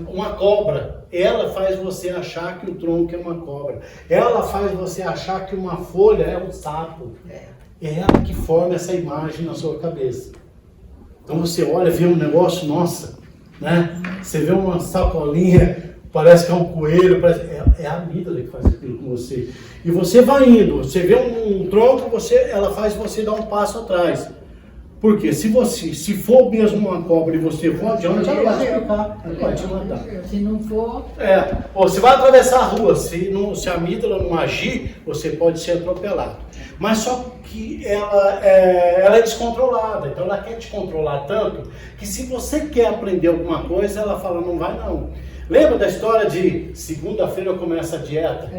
uma cobra. Ela faz você achar que o tronco é uma cobra. Ela faz você achar que uma folha é um sapo. É ela que forma essa imagem na sua cabeça. Então você olha, vê um negócio, nossa, né? Você vê uma sacolinha, parece que é um coelho, é a amígdala que faz aquilo com você. E você vai indo, você vê um tronco, ela faz você dar um passo atrás. Porque se for mesmo uma cobra e você for adiante, ela vai te picar, ela vai te matar. Se não for, Ou você vai atravessar a rua, se a amígdala não agir, você pode ser atropelado. Mas só que ela é descontrolada, então ela quer te controlar tanto, que se você quer aprender alguma coisa, ela fala, não vai não. Lembra da história de segunda-feira eu começo a dieta?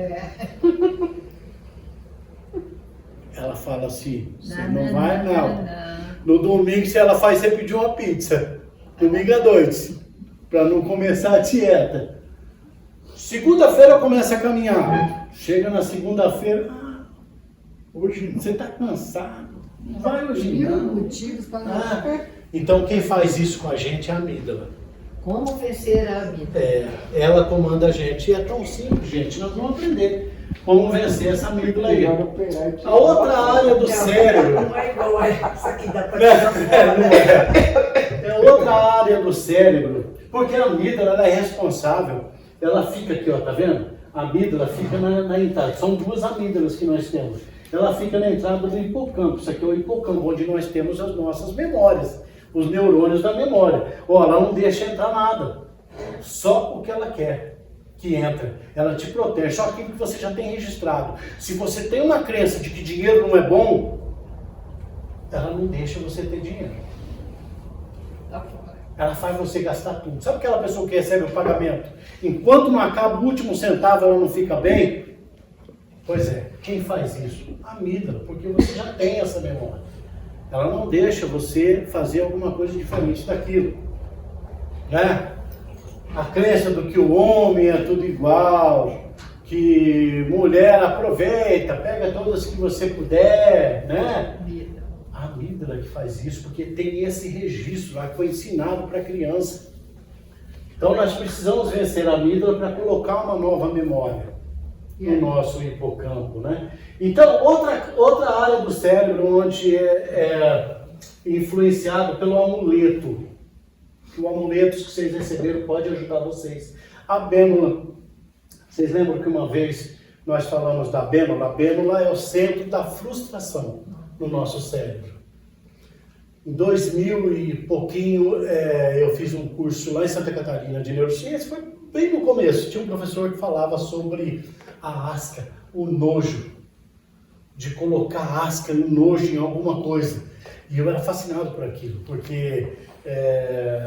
Ela fala assim, você não vai não. No domingo, se ela faz, você pedir uma pizza. Domingo à noite, para não começar a dieta. Segunda-feira eu começo a caminhar. Chega na segunda-feira, hoje você está cansado. Não vai hoje mil não. motivos para Então quem faz isso com a gente é a amígdala. como vencer a vida. Ela comanda a gente. E é tão simples, gente. Nós vamos aprender como vencer essa amígdala aí. A outra área do cérebro... Não é igual a essa que dá para É outra área do cérebro, porque a amígdala ela é responsável, ela fica aqui, ó, tá vendo? A amígdala fica na entrada, são duas amígdalas que nós temos. Ela fica na entrada do hipocampo, isso aqui é o hipocampo, onde nós temos as nossas memórias, os neurônios da memória. Ó, ela não deixa entrar nada, só o que ela quer que entra, ela te protege, só aquilo que você já tem registrado. Se você tem uma crença de que dinheiro não é bom, ela não deixa você ter dinheiro. Ela faz você gastar tudo. Sabe aquela pessoa que recebe o pagamento? Enquanto não acaba o último centavo, ela não fica bem? Pois é, quem faz isso? A amígdala, porque você já tem essa memória. Ela não deixa você fazer alguma coisa diferente daquilo. Né? A crença do que o homem é tudo igual, que mulher aproveita, pega todas que você puder, né? A amígdala que faz isso, porque tem esse registro lá que foi ensinado para a criança. Então nós precisamos vencer a amígdala para colocar uma nova memória no nosso hipocampo, né? Então, outra área do cérebro onde é influenciado pelo amuleto. O amuleto que vocês receberam pode ajudar vocês. A bênula. Vocês lembram que uma vez nós falamos da bênula? A bênula é o centro da frustração no nosso cérebro. Em 2000 e pouquinho, eu fiz um curso lá em Santa Catarina de neurociência. Foi bem no começo. Tinha um professor que falava sobre a asca, o nojo. De colocar asca, o nojo em alguma coisa. E eu era fascinado por aquilo, porque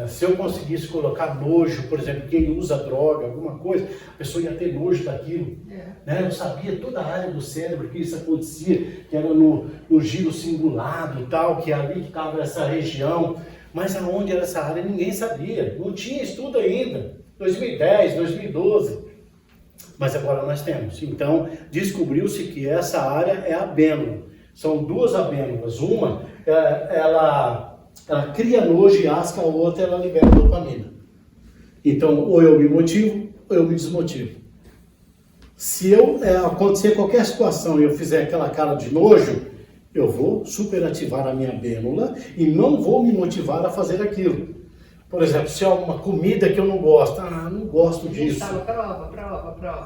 se eu conseguisse colocar nojo, por exemplo, quem usa droga, alguma coisa, a pessoa ia ter nojo daquilo. Né? Eu sabia toda a área do cérebro que isso acontecia, que era no giro cingulado e tal, que ali que estava essa região, mas aonde era essa área ninguém sabia, não tinha estudo ainda, 2010, 2012, mas agora nós temos. Então, descobriu-se que essa área é a bênula, são duas abênulas, uma, ela cria nojo e asca, a outra ela libera dopamina. Então, ou eu me motivo, ou eu me desmotivo. Se acontecer qualquer situação e eu fizer aquela cara de nojo, eu vou superativar a minha bênula e não vou me motivar a fazer aquilo. Por exemplo, se é uma comida que eu não gosto, não gosto disso. Prova.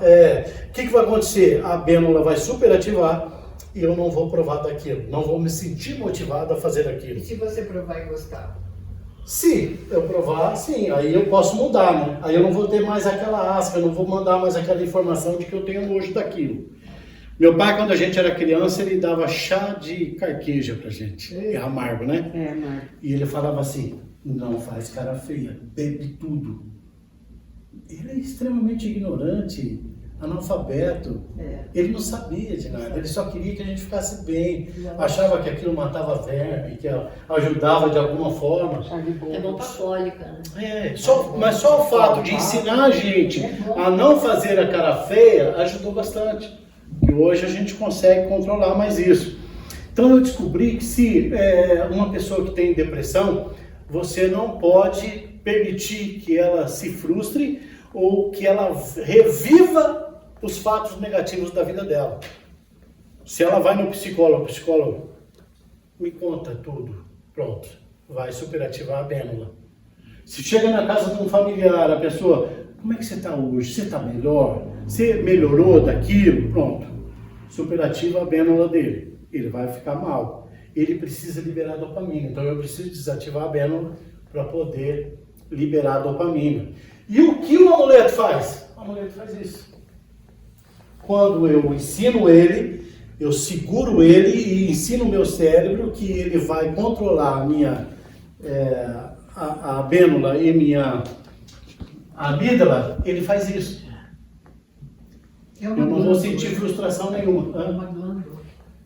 O que vai acontecer? A bênula vai superativar e eu não vou provar daquilo, não vou me sentir motivado a fazer aquilo. E se você provar e gostar? Se eu provar, sim, aí eu posso mudar, né? Aí eu não vou ter mais aquela asca, eu não vou mandar mais aquela informação de que eu tenho nojo daquilo. Meu pai, quando a gente era criança, ele dava chá de carqueja pra gente, é amargo, né? É amargo. E ele falava assim, não faz cara feia, bebe tudo. Ele é extremamente ignorante, analfabeto, É. ele não sabia de nada, ele só queria que a gente ficasse bem, achava que aquilo matava verme, que ajudava de alguma forma. É bom pra cólica, né? Mas só o fato de ensinar a gente a não fazer a cara feia ajudou bastante. E hoje a gente consegue controlar mais isso. Então eu descobri que se uma pessoa que tem depressão, você não pode permitir que ela se frustre ou que ela reviva os fatos negativos da vida dela. Se ela vai no psicólogo, o psicólogo me conta tudo, pronto, vai superativar a Bénula. Se chega na casa de um familiar, a pessoa, como é que você está hoje? Você está melhor? Você melhorou daquilo? Pronto, superativa a Bénula dele. Ele vai ficar mal. Ele precisa liberar dopamina. Então eu preciso desativar a Bénula para poder liberar a dopamina. E o que o amuleto faz? O amuleto faz isso. Quando eu ensino ele, eu seguro ele e ensino o meu cérebro que ele vai controlar a minha a Bénula e minha amígdala, ele faz isso. Eu não vou sentir frustração nenhuma. É uma glândula.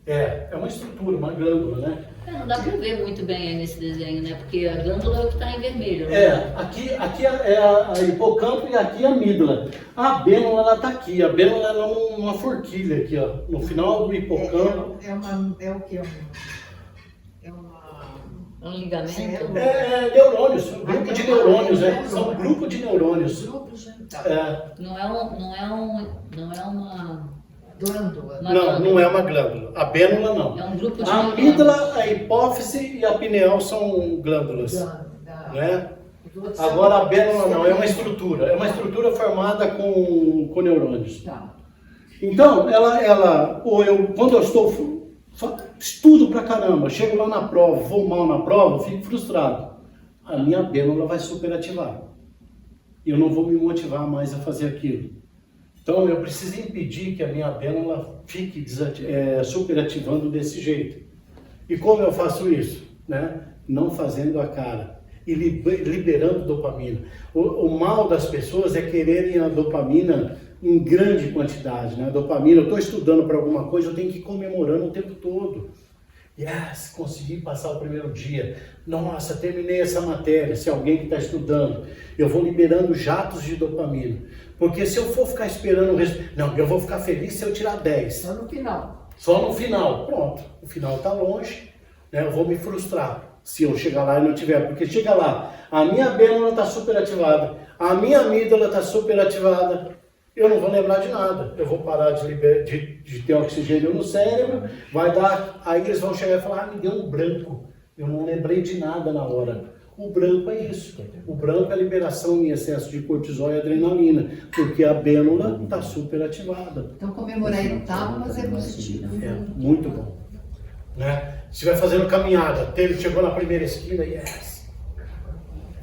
É uma estrutura, uma glândula, né? Não dá pra ver muito bem aí nesse desenho, né? Porque a glândula é o que tá em vermelho, né? Aqui é a hipocampo e aqui a amígdala. A Bénula, ela tá aqui. A Bénula ela é uma forquilha aqui, ó. No final do hipocampo. É o que? É um ligamento. Neurônios. Grupo de neurônios, né? São grupo de neurônios. Grupo genital. Não é uma Glândula. Não é uma glândula. A Bénula não. É um grupo de A amígdala, a hipófise e a pineal são glândulas. Né? Agora a Bénula não, é uma estrutura. É uma estrutura formada com neurônios. Tá. Então, quando eu estudo pra caramba, chego lá na prova, vou mal na prova, fico frustrado. A minha Bénula vai superativar. Eu não vou me motivar mais a fazer aquilo. Então, eu preciso impedir que a minha Bénula fique superativando desse jeito. E como eu faço isso? Né? Não fazendo a cara e liberando dopamina. O mal das pessoas é quererem a dopamina em grande quantidade. Né? A dopamina, eu estou estudando para alguma coisa, eu tenho que ir comemorando o tempo todo. Yes, consegui passar o primeiro dia. Nossa, terminei essa matéria. Se alguém que está estudando, eu vou liberando jatos de dopamina. Porque se eu for ficar esperando o resultado... Não, eu vou ficar feliz se eu tirar 10. Só no final. Só no final. Pronto. O final está longe. Né? Eu vou me frustrar se eu chegar lá e não tiver. Porque chega lá, a minha Bénula está superativada. A minha amígdala está superativada. Eu não vou lembrar de nada. Eu vou parar de ter oxigênio no cérebro. Vai dar... Aí eles vão chegar e falar, me deu um branco. Eu não lembrei de nada na hora. O branco é isso. O branco é a liberação em excesso de cortisol e adrenalina, porque a Bénula está superativada. Então comemorar etapas é positivo. Muito bom. Né? Se estiver fazendo caminhada, chegou na primeira esquina, yes.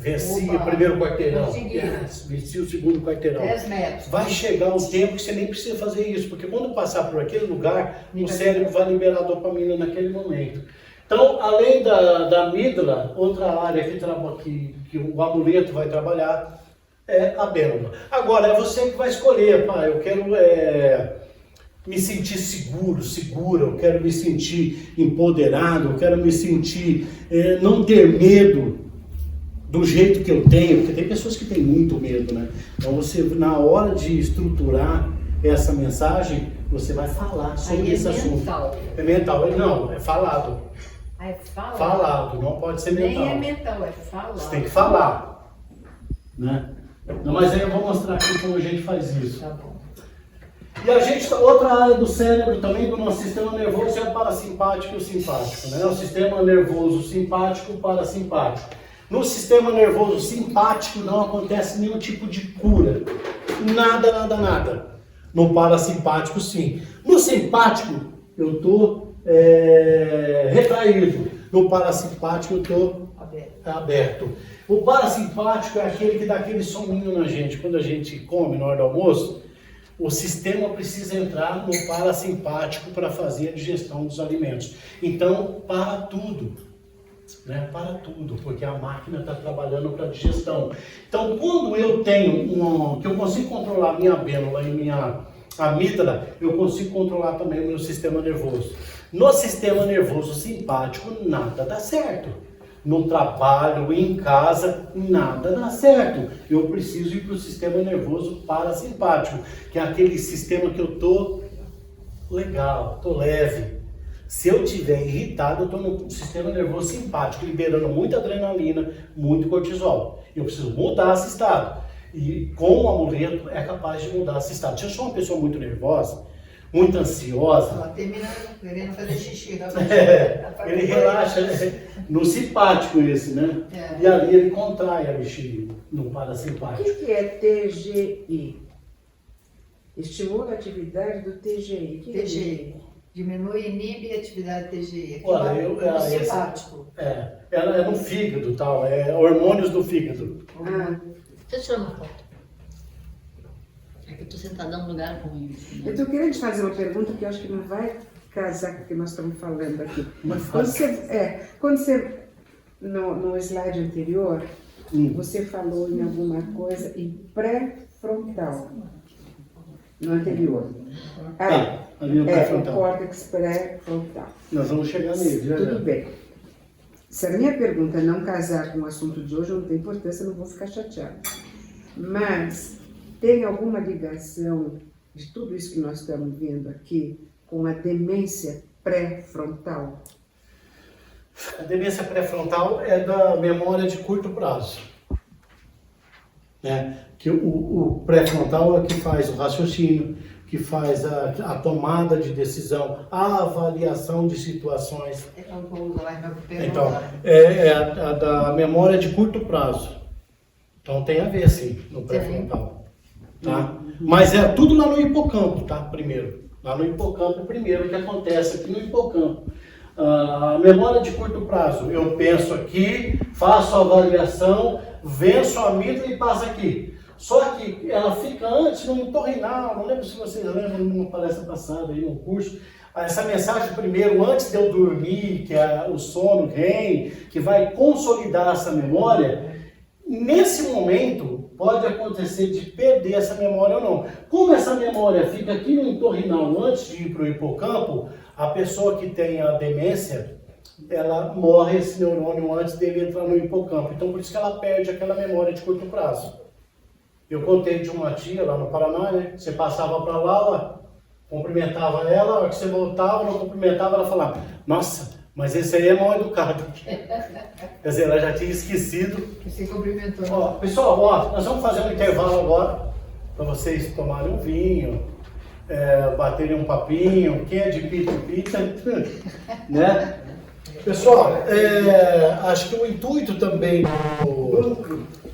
Venci o primeiro quarteirão, consegui. yes. Venci o segundo quarteirão. 10 metros. Vai chegar um tempo que você nem precisa fazer isso, porque quando passar por aquele lugar, o cérebro vai liberar dopamina naquele momento. Então, além da amígdala, outra área que o amuleto vai trabalhar é a Bénula. Agora, é você que vai escolher, pai, eu quero me sentir segura, eu quero me sentir empoderado, eu quero me sentir, não ter medo do jeito que eu tenho, porque tem pessoas que têm muito medo, né? Então, você, na hora de estruturar essa mensagem, você vai falar sobre esse assunto. É mental, não, é falado. É falado. Falado, não pode ser mental. Nem é mental, é falado. Você tem que falar. Né? Não, mas aí eu vou mostrar aqui como a gente faz isso. Tá bom. E a gente, outra área do cérebro também, do nosso sistema nervoso, é o parasimpático e o simpático. Né? O sistema nervoso simpático e o parasimpático. No sistema nervoso simpático não acontece nenhum tipo de cura. Nada. No parasimpático, sim. No simpático, eu estou retraído. No parasimpático, eu estou aberto. O parasimpático é aquele que dá aquele soninho na gente. Quando a gente come na hora do almoço, o sistema precisa entrar no parasimpático para fazer a digestão dos alimentos. Então, para tudo. Né? Para tudo, porque a máquina está trabalhando para digestão. Então, quando eu tenho que eu consigo controlar minha Bénula e minha a amígdala, eu consigo controlar também o meu sistema nervoso. No sistema nervoso simpático, nada dá certo. No trabalho, em casa, nada dá certo. Eu preciso ir para o sistema nervoso parasimpático, que é aquele sistema que eu tô legal, tô leve. Se eu estiver irritado, eu estou no sistema nervoso simpático, liberando muita adrenalina, muito cortisol. Eu preciso mudar esse estado. E com o amuleto é capaz de mudar esse estado. Se eu sou uma pessoa muito nervosa, muito ansiosa, Ela termina querendo fazer xixi. ele relaxa, né? No simpático esse, né? É. E ali ele contrai a bexiga no O parasimpático. que é TGI? Estimula a atividade do TGI. O que é TGI. Diminui e inibe a atividade TGI. Aqui Olha, no simpático. Ela é no fígado, tal, é hormônios do fígado. Ah, Deixa eu tirar uma foto. É que eu tô sentada num lugar ruim. eu estou querendo te fazer uma pergunta que eu acho que não vai casar com o que nós estamos falando aqui. Mas Quando você no slide anterior, você falou em alguma coisa em pré-frontal. No anterior. ali no o pré-frontal. córtex pré-frontal. Nós vamos chegar nele, já. Tudo bem. Se a minha pergunta não casar com o assunto de hoje, não tem importância, eu não vou ficar chateada. Mas tem alguma ligação de tudo isso que nós estamos vendo aqui com a demência pré-frontal? A demência pré-frontal é da memória de curto prazo. Né? Que o pré-frontal é o que faz o raciocínio, que faz a tomada de decisão, a avaliação de situações. Então, é a da memória de curto prazo. Então tem a ver, sim, no pré-frontal. Tá? Mas é tudo lá no hipocampo, tá? Primeiro. Lá no hipocampo, primeiro, o que acontece aqui no hipocampo. A memória de curto prazo, eu penso aqui, faço a avaliação, venço a amígdala e passo aqui. Só que ela fica antes no entorrinal, não lembro se vocês lembram numa palestra passada, aí, num curso, essa mensagem primeiro, antes de eu dormir, que é o sono REM, que vai consolidar essa memória, nesse momento pode acontecer de perder essa memória ou não. Como essa memória fica aqui no entorrinal antes de ir para o hipocampo, a pessoa que tem a demência, ela morre esse neurônio antes dele entrar no hipocampo. Então por isso que ela perde aquela memória de curto prazo. Eu contei de uma tia lá no Paraná, né? Você passava para lá, ela cumprimentava ela, a hora que você voltava, não cumprimentava, ela falava, nossa, mas esse aí é mal educado. Quer dizer, ela já tinha esquecido. Que se cumprimentou. Ó, pessoal, ó, nós vamos fazer um intervalo agora, para vocês tomarem um vinho, baterem um papinho, quem é de pita, né? Pessoal, acho que o intuito também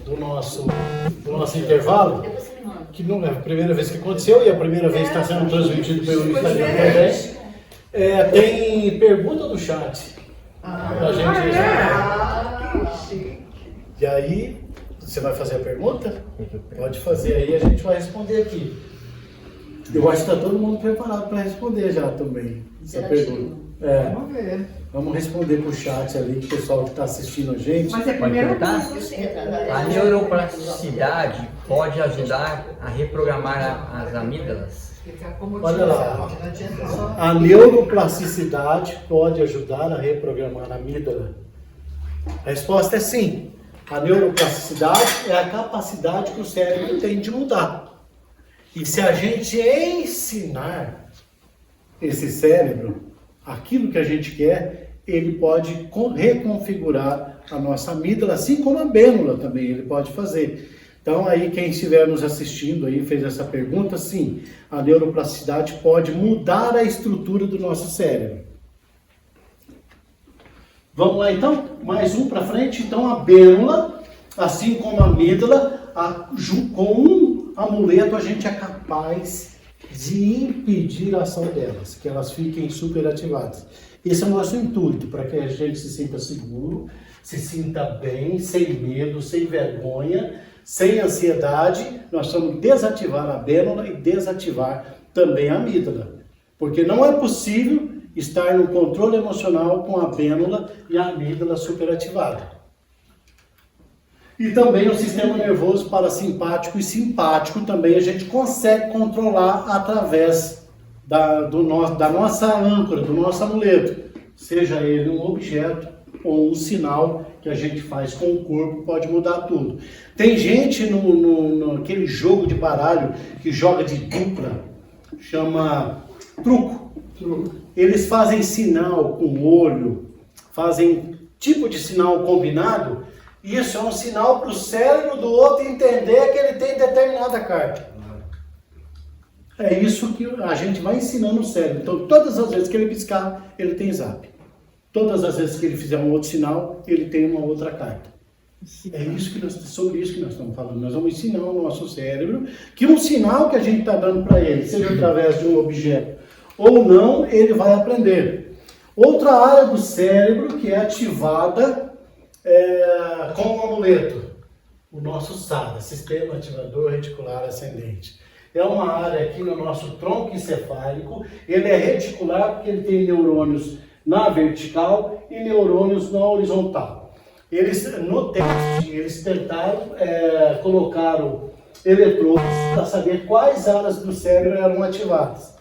do nosso intervalo, que não é a primeira vez que aconteceu e a primeira vez que está sendo transmitido pelo Instagram também, tem pergunta do chat pra gente. E aí, você vai fazer a pergunta? Pode fazer aí, a gente vai responder aqui. Eu acho que está todo mundo preparado para responder já também essa pergunta. Vamos ver. Vamos responder pro chat ali, que o pessoal que está assistindo a gente. Mas é a primeira A neuroplasticidade pode ajudar a reprogramar as amígdalas? Ficar como Olha lá, não adianta só. a neuroplasticidade pode ajudar a reprogramar a amígdala? A resposta é sim. A neuroplasticidade é a capacidade que o cérebro tem de mudar. E se a gente ensinar esse cérebro aquilo que a gente quer, ele pode reconfigurar a nossa amígdala, assim como a bênula também ele pode fazer. Então aí quem estiver nos assistindo aí fez essa pergunta, sim, a neuroplasticidade pode mudar a estrutura do nosso cérebro. Vamos lá então? Mais um para frente. Então a bênula, assim como a amígdala, com um amuleto a gente é capaz de impedir a ação delas, que elas fiquem superativadas. Esse é o nosso intuito, para que a gente se sinta seguro, se sinta bem, sem medo, sem vergonha, sem ansiedade. Nós vamos desativar a bênula e desativar também a amígdala. Porque não é possível estar no controle emocional com a bênula e a amígdala superativada. E também o sistema nervoso parasimpático e simpático também a gente consegue controlar através da nossa âncora, do nosso amuleto. Seja ele um objeto ou um sinal que a gente faz com o corpo, pode mudar tudo. Tem gente naquele jogo de baralho que joga de dupla, chama truco. Eles fazem sinal com o olho, fazem tipo de sinal combinado. Isso é um sinal para o cérebro do outro entender que ele tem determinada carta. É isso que a gente vai ensinando o cérebro. Então, todas as vezes que ele piscar, ele tem zap. Todas as vezes que ele fizer um outro sinal, ele tem uma outra carta. É isso sobre isso que nós estamos falando. Nós vamos ensinar ao nosso cérebro que um sinal que a gente está dando para ele, seja através de um objeto ou não, ele vai aprender. Outra área do cérebro que é ativada com o amuleto, o nosso SARA, Sistema Ativador Reticular Ascendente. É uma área aqui no nosso tronco encefálico. Ele é reticular porque ele tem neurônios na vertical e neurônios na horizontal. No teste, eles tentaram colocar eletrodos para saber quais áreas do cérebro eram ativadas.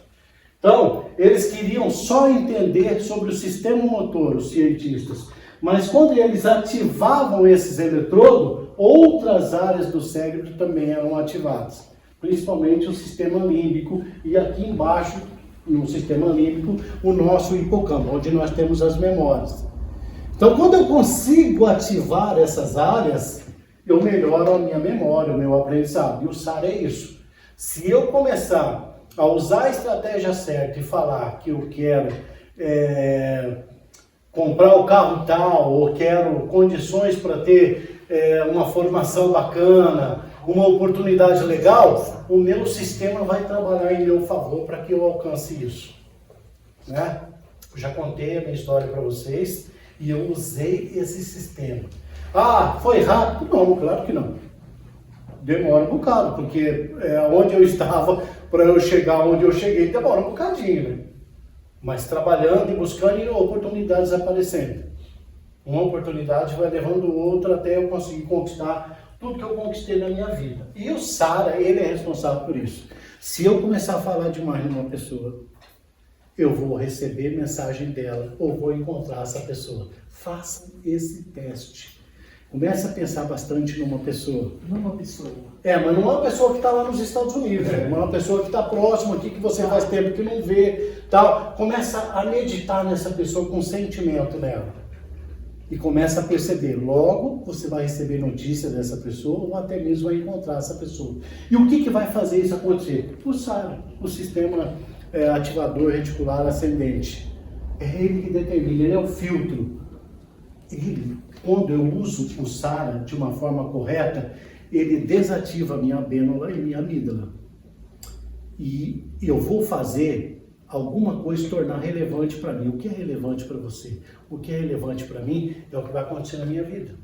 Então, eles queriam só entender sobre o sistema motor, os cientistas. Mas quando eles ativavam esses eletrodos, outras áreas do cérebro também eram ativadas. Principalmente o sistema límbico e aqui embaixo, no sistema límbico, o nosso hipocampo, onde nós temos as memórias. Então, quando eu consigo ativar essas áreas, eu melhoro a minha memória, o meu aprendizado. E o SARA é isso. Se eu começar a usar a estratégia certa e falar que eu quero comprar o carro tal, ou quero condições para ter uma formação bacana, uma oportunidade legal, o meu sistema vai trabalhar em meu favor para que eu alcance isso. Né? Eu já contei a minha história para vocês e eu usei esse sistema. Ah, foi rápido? Não, claro que não. Demora um bocado, porque onde eu estava para eu chegar onde eu cheguei demora um bocadinho, né? Mas trabalhando e buscando e oportunidades aparecendo. Uma oportunidade vai levando outra até eu conseguir conquistar tudo que eu conquistei na minha vida. E o SARA, ele é responsável por isso. Se eu começar a falar demais numa pessoa, eu vou receber mensagem dela ou vou encontrar essa pessoa. Faça esse teste. Comece a pensar bastante numa pessoa. Numa pessoa. Mas não é uma pessoa que está lá nos Estados Unidos, não é uma pessoa que está próxima aqui, que você faz tempo que não vê, tal. Começa a meditar nessa pessoa com sentimento nela. E começa a perceber. Logo, você vai receber notícia dessa pessoa ou até mesmo vai encontrar essa pessoa. E o que vai fazer isso acontecer? O SARA, o Sistema Ativador Reticular Ascendente. É ele que determina, ele é o filtro. Quando eu uso o SARA de uma forma correta, ele desativa a minha abênula e minha amígdala. E eu vou fazer alguma coisa se tornar relevante para mim. O que é relevante para você? O que é relevante para mim é o que vai acontecer na minha vida.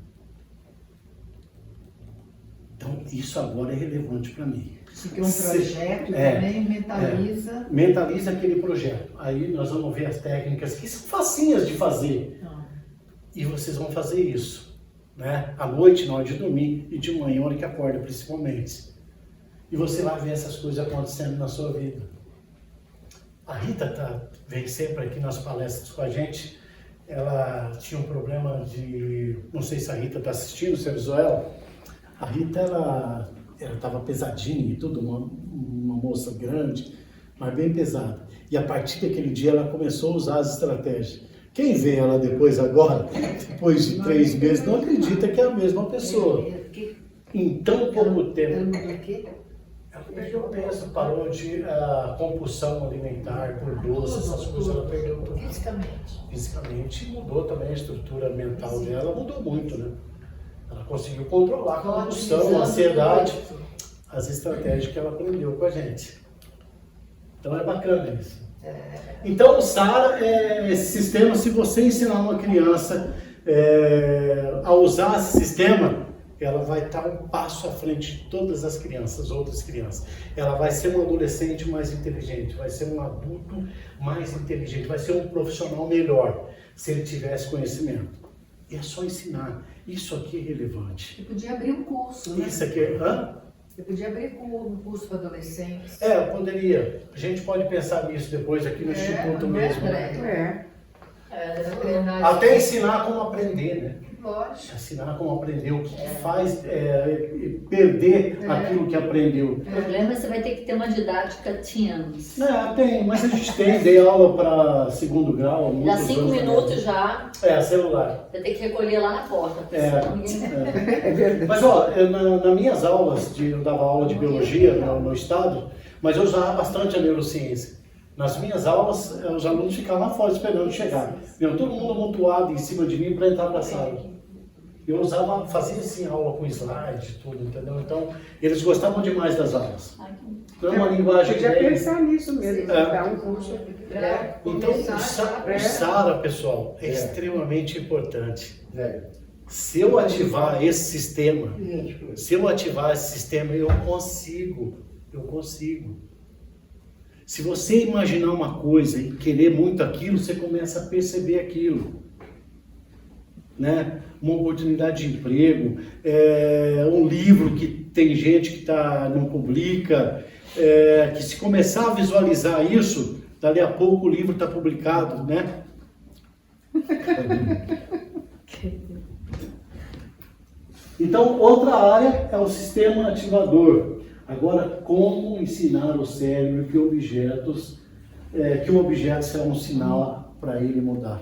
Então, isso agora é relevante para mim. Isso aqui é um projeto e também mentaliza. Mentaliza aquele projeto. Aí nós vamos ver as técnicas que são facinhas de fazer. E vocês vão fazer isso, né? À noite, na hora de dormir, e de manhã, na hora que acorda, principalmente. E você vai ver essas coisas acontecendo na sua vida. A Rita vem sempre aqui nas palestras com a gente. Ela tinha um problema de... Não sei se a Rita está assistindo, você avisou ela? A Rita, ela estava pesadinha e tudo, uma moça grande, mas bem pesada. E a partir daquele dia ela começou a usar as estratégias. Quem vê ela depois agora, depois de 3 meses, não acredita que é a mesma pessoa. Então, como tempo... Ela perdeu peso, parou de compulsão alimentar por doce, essas coisas, ela perdeu tudo. Fisicamente, mudou também a estrutura mental dela, mudou muito, né? Ela conseguiu controlar a compulsão, a ansiedade, as estratégias que ela aprendeu com a gente. Então é bacana isso. Então o SARA é esse sistema. Se você ensinar uma criança a usar esse sistema, ela vai estar um passo à frente de todas as crianças, outras crianças. Ela vai ser um adolescente mais inteligente, vai ser um adulto mais inteligente, vai ser um profissional melhor, se ele tivesse conhecimento. E é só ensinar. Isso aqui é relevante. Você podia abrir um curso, né? Isso aqui é... Hã? Você podia abrir um curso para adolescentes. É, poderia. A gente pode pensar nisso depois aqui no Instituto mesmo. É. Até ensinar como aprender, né? Lógico. Ensinar como aprender, o que faz perder aquilo que aprendeu. O problema é que você vai ter que ter uma didática teens. Tem, mas a gente dei aula para segundo grau. há Dá muitos 5 anos minutos atrás. já, Celular. você tem que recolher lá na porta. Porque senão ninguém... É verdade. Mas ó, nas minhas aulas, eu dava aula de biologia no estado, mas eu usava bastante a neurociência. Nas minhas aulas, os alunos ficavam lá fora esperando chegar. Todo mundo amontoado em cima de mim para entrar para a sala. Eu fazia assim aula com slide e tudo, entendeu? Então, eles gostavam demais das aulas. Então é uma linguagem Podia bem... pensar nisso mesmo, dar um curso. Então, o SARA, pessoal, é extremamente importante. Se eu ativar esse sistema, eu consigo. Se você imaginar uma coisa e querer muito aquilo, você começa a perceber aquilo. Né? Uma oportunidade de emprego, um livro que tem gente que não publica, que se começar a visualizar isso, dali a pouco o livro está publicado, né? Então, outra área é o sistema ativador. Agora, como ensinar o cérebro que um objeto será um sinal para ele mudar.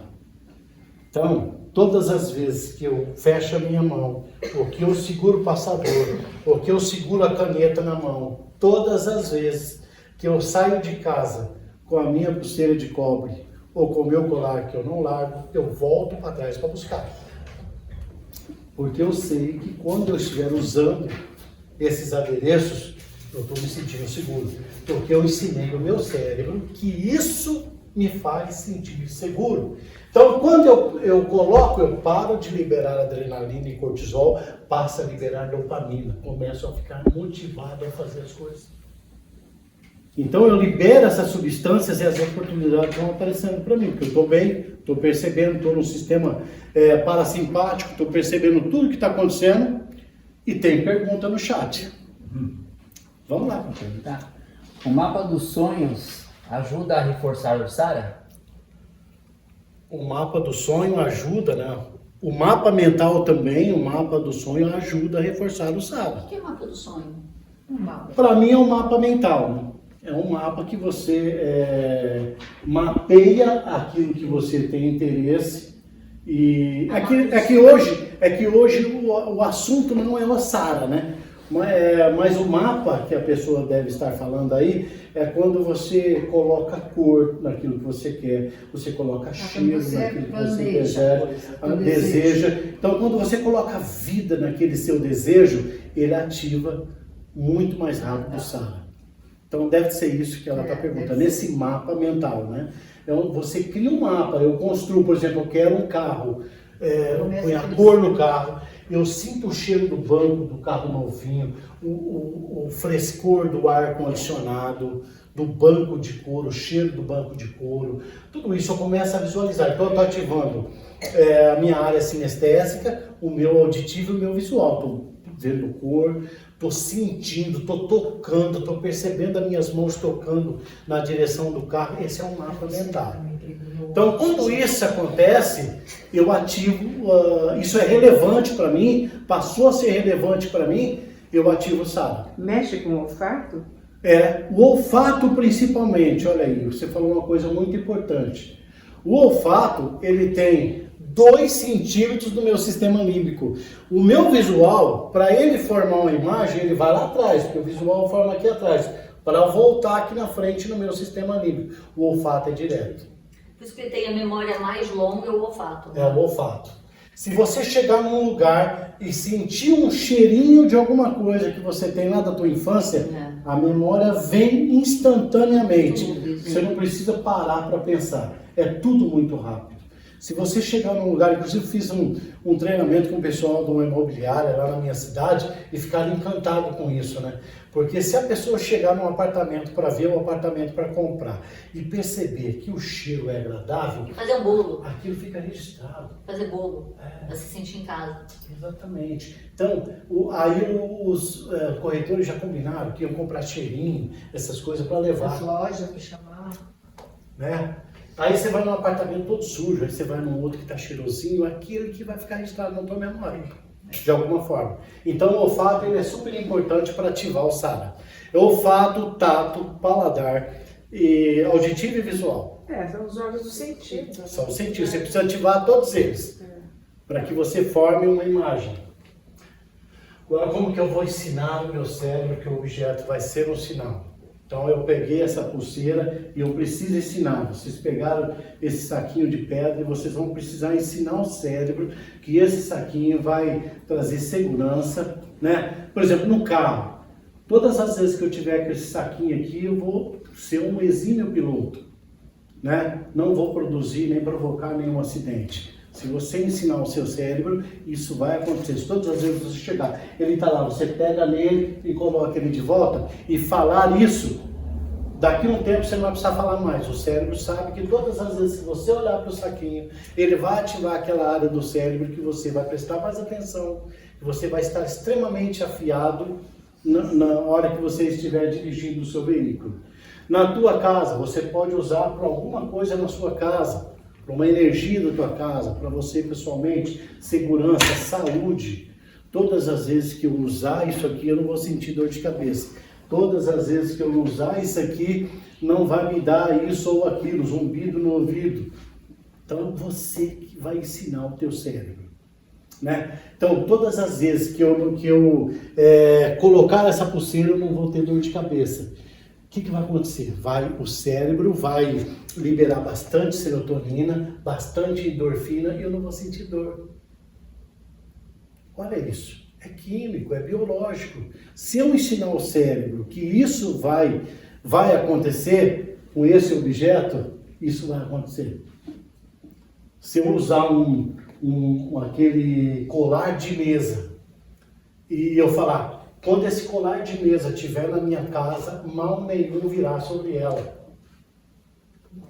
Então, todas as vezes que eu fecho a minha mão, ou que eu seguro o passador, ou que eu seguro a caneta na mão, todas as vezes que eu saio de casa com a minha pulseira de cobre, ou com o meu colar que eu não largo, eu volto para trás para buscar. Porque eu sei que quando eu estiver usando esses adereços, eu estou me sentindo seguro. Porque eu ensinei o meu cérebro que isso me faz sentir seguro. Então, quando eu coloco, eu paro de liberar adrenalina e cortisol, passo a liberar dopamina. Começo a ficar motivado a fazer as coisas. Então, eu libero essas substâncias e as oportunidades vão aparecendo para mim. Porque eu estou bem, estou percebendo, estou no sistema parasimpático, estou percebendo tudo que está acontecendo e tem pergunta no chat. Vamos lá. O mapa dos sonhos ajuda a reforçar o SARA? O mapa do sonho ajuda, né? O mapa mental também, o mapa do sonho ajuda a reforçar o SARA. O que é mapa do sonho? Um mapa. Para mim é um mapa mental, né? É um mapa que você mapeia aquilo que você tem interesse. E é que hoje o assunto não é o SARA, né? Mas o mapa que a pessoa deve estar falando aí é quando você coloca cor naquilo que você quer, você coloca cheiro naquilo que você deseja. Então, quando você coloca vida naquele seu desejo, ele ativa muito mais rápido o SARA. Então, deve ser isso que ela está perguntando, esse mapa mental, né? Então, você cria um mapa, eu construo, por exemplo, eu quero um carro, põe a cor no carro, eu sinto o cheiro do banco do carro novinho, o frescor do ar condicionado, do banco de couro, o cheiro do banco de couro, tudo isso eu começo a visualizar. Então eu estou ativando a minha área sinestésica, o meu auditivo e o meu visual. Estou vendo cor, estou sentindo, estou tocando, estou percebendo as minhas mãos tocando na direção do carro. Esse é um mapa mental. Então, quando isso acontece, eu ativo, isso é relevante para mim, passou a ser relevante para mim, eu ativo o SARA. Mexe com o olfato? O olfato principalmente, olha aí, você falou uma coisa muito importante. O olfato, ele tem 2 centímetros do meu sistema límbico. O meu visual, para ele formar uma imagem, ele vai lá atrás, porque o visual forma aqui atrás, para voltar aqui na frente no meu sistema límbico. O olfato é direto. Por isso que ele tem a memória mais longa, é o olfato. É o olfato. Se você chegar num lugar e sentir um cheirinho de alguma coisa que você tem lá da tua infância, a memória vem instantaneamente. Você não precisa parar para pensar. É tudo muito rápido. Se você chegar num lugar, inclusive fiz um treinamento com o pessoal de uma imobiliária lá na minha cidade e ficaram encantados com isso, né? Porque se a pessoa chegar num apartamento para ver um apartamento para comprar e perceber que o cheiro é agradável, E fazer um bolo. aquilo fica registrado. Fazer bolo. Pra se sentir em casa. Exatamente. Então, aí os corretores já combinaram que iam comprar cheirinho, essas coisas para As levar, lojas que chamaram. né? Aí você vai num apartamento todo sujo, aí você vai num outro que está cheirosinho, aquilo que vai ficar registrado na tua memória, de alguma forma. Então o olfato ele é super importante para ativar o SARA. Olfato, tato, paladar, auditivo e visual. São os órgãos do sentido. São os sentidos, você precisa ativar todos eles, para que você forme uma imagem. Agora, como que eu vou ensinar o meu cérebro que o objeto vai ser um sinal? Então eu peguei essa pulseira e eu preciso ensinar. Vocês pegaram esse saquinho de pedra e vocês vão precisar ensinar o cérebro que esse saquinho vai trazer segurança, né? Por exemplo, no carro, todas as vezes que eu tiver com esse saquinho aqui, eu vou ser um exímio piloto, né? Não vou produzir nem provocar nenhum acidente. Se você ensinar o seu cérebro, isso vai acontecer. Todas as vezes que você chegar, ele está lá, você pega nele e coloca ele de volta e falar isso, daqui a um tempo você não vai precisar falar mais. O cérebro sabe que todas as vezes que você olhar para o saquinho, ele vai ativar aquela área do cérebro que você vai prestar mais atenção, que você vai estar extremamente afiado na hora que você estiver dirigindo o seu veículo. Na tua casa, você pode usar para alguma coisa na sua casa, para uma energia da tua casa, para você pessoalmente, segurança, saúde. Todas as vezes que eu usar isso aqui, eu não vou sentir dor de cabeça. Todas as vezes que eu usar isso aqui, não vai me dar isso ou aquilo, zumbido no ouvido. Então, você que vai ensinar o teu cérebro, né? Então, todas as vezes que eu colocar essa pulseira, eu não vou ter dor de cabeça. O que vai acontecer? O cérebro vai liberar bastante serotonina, bastante endorfina e eu não vou sentir dor. Olha isso. É químico, é biológico. Se eu ensinar o cérebro que isso vai acontecer com esse objeto, isso vai acontecer. Se eu usar aquele colar de mesa e eu falar, quando esse colar de mesa estiver na minha casa, mal nenhum virá sobre ela.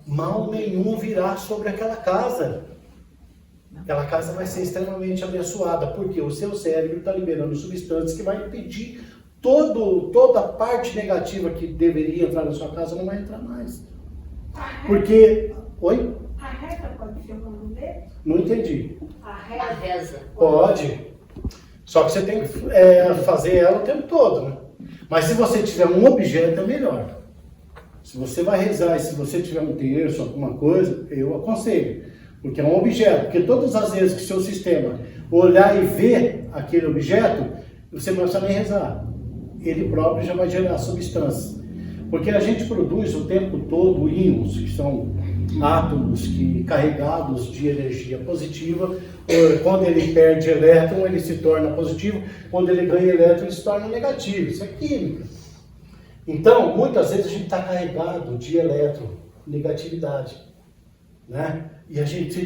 Mal nenhum virá sobre aquela casa. Aquela casa vai ser extremamente abençoada, porque o seu cérebro está liberando substâncias que vai impedir toda a parte negativa que deveria entrar na sua casa, não vai entrar mais. Porque... Oi? A reza pode ser um amuleto? Não entendi. A A reza. Pode. Só que você tem que fazer ela o tempo todo, né? Mas se você tiver um objeto, é melhor. Se você vai rezar e se você tiver um terço, alguma coisa, eu aconselho. Porque é um objeto. Porque todas as vezes que o seu sistema olhar e ver aquele objeto, você não precisa nem rezar. Ele próprio já vai gerar substâncias. Porque a gente produz o tempo todo íons, que são átomos carregados de energia positiva. Quando ele perde elétron, ele se torna positivo. Quando ele ganha elétron, ele se torna negativo. Isso é química. Então, muitas vezes a gente está carregado de elétron, negatividade, né? E a gente se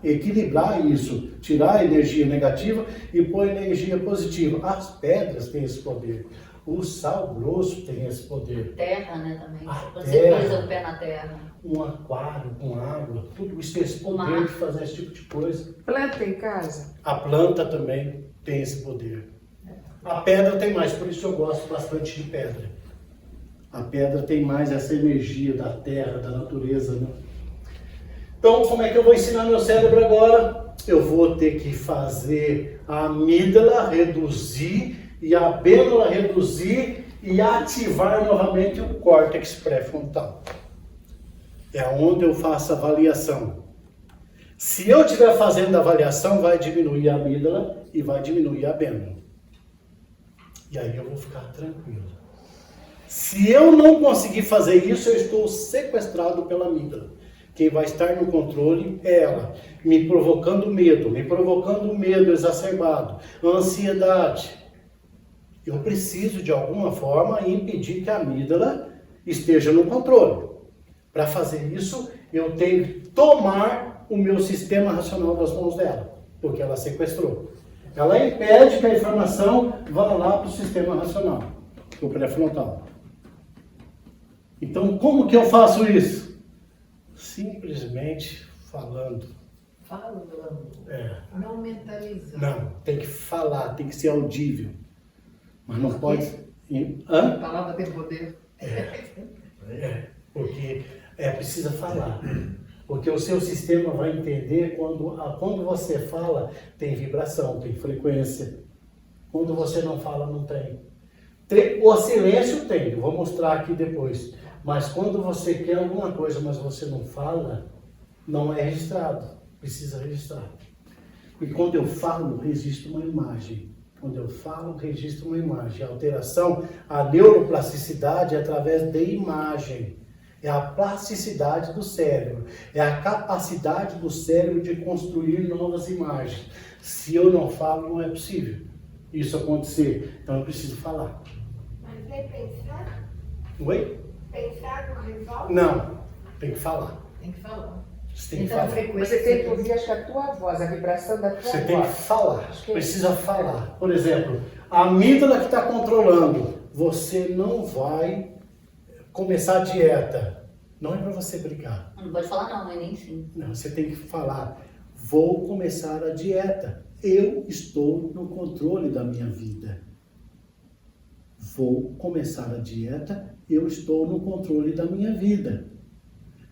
equilibrar isso, tirar a energia negativa e pôr energia positiva. As pedras têm esse poder. O sal grosso tem esse poder. Terra, né, também. A Você terra. pisa o pé na terra. Um aquário com água, tudo isso tem esse poder de fazer esse tipo de coisa. Planta em casa? A planta também tem esse poder. A pedra tem mais, por isso eu gosto bastante de pedra. A pedra tem mais essa energia da terra, da natureza, né? Então, como é que eu vou ensinar meu cérebro agora? Eu vou ter que fazer a amígdala reduzir e a bênula reduzir e ativar novamente o córtex pré-frontal. É onde eu faço a avaliação. Se eu estiver fazendo a avaliação, vai diminuir a amígdala e vai diminuir a bênula. E aí eu vou ficar tranquilo. Se eu não conseguir fazer isso, eu estou sequestrado pela amígdala. Quem vai estar no controle é ela, me provocando medo exacerbado, ansiedade. Eu preciso, de alguma forma, impedir que a amígdala esteja no controle. Para fazer isso, eu tenho que tomar o meu sistema racional das mãos dela, porque ela sequestrou. Ela impede que a informação vá lá para o sistema racional, para o pré-frontal. Então, como que eu faço isso? Simplesmente falando. Falando, É. não mentalizando. Não, tem que falar, tem que ser audível. Mas não pode... A Hã? palavra tem poder. Porque precisa falar. Porque o seu sistema vai entender quando você fala, tem vibração, tem frequência. Quando você não fala, não tem. O silêncio tem, eu vou mostrar aqui depois. Mas quando você quer alguma coisa, mas você não fala, não é registrado. Precisa registrar. E quando eu falo, registro uma imagem. Quando eu falo, registro uma imagem. A alteração, a neuroplasticidade é através de imagem. É a plasticidade do cérebro. É a capacidade do cérebro de construir novas imagens. Se eu não falo, não é possível isso acontecer. Então eu preciso falar. Mas é pensar? Oi? Pensar não resolve? Não. Tem que falar. Tem que falar. Você tem que Então, a falar. frequência. Você tem que ouvir, acho que a tua voz, a vibração da tua Você voz. tem que falar, Acho que é precisa isso. falar. Por exemplo, a amígdala que está controlando, você não vai começar a dieta. Não é para você brigar. Não pode falar não, mas nem sim. Não, você tem que falar, vou começar a dieta. Eu estou no controle da minha vida. Vou começar a dieta, eu estou no controle da minha vida.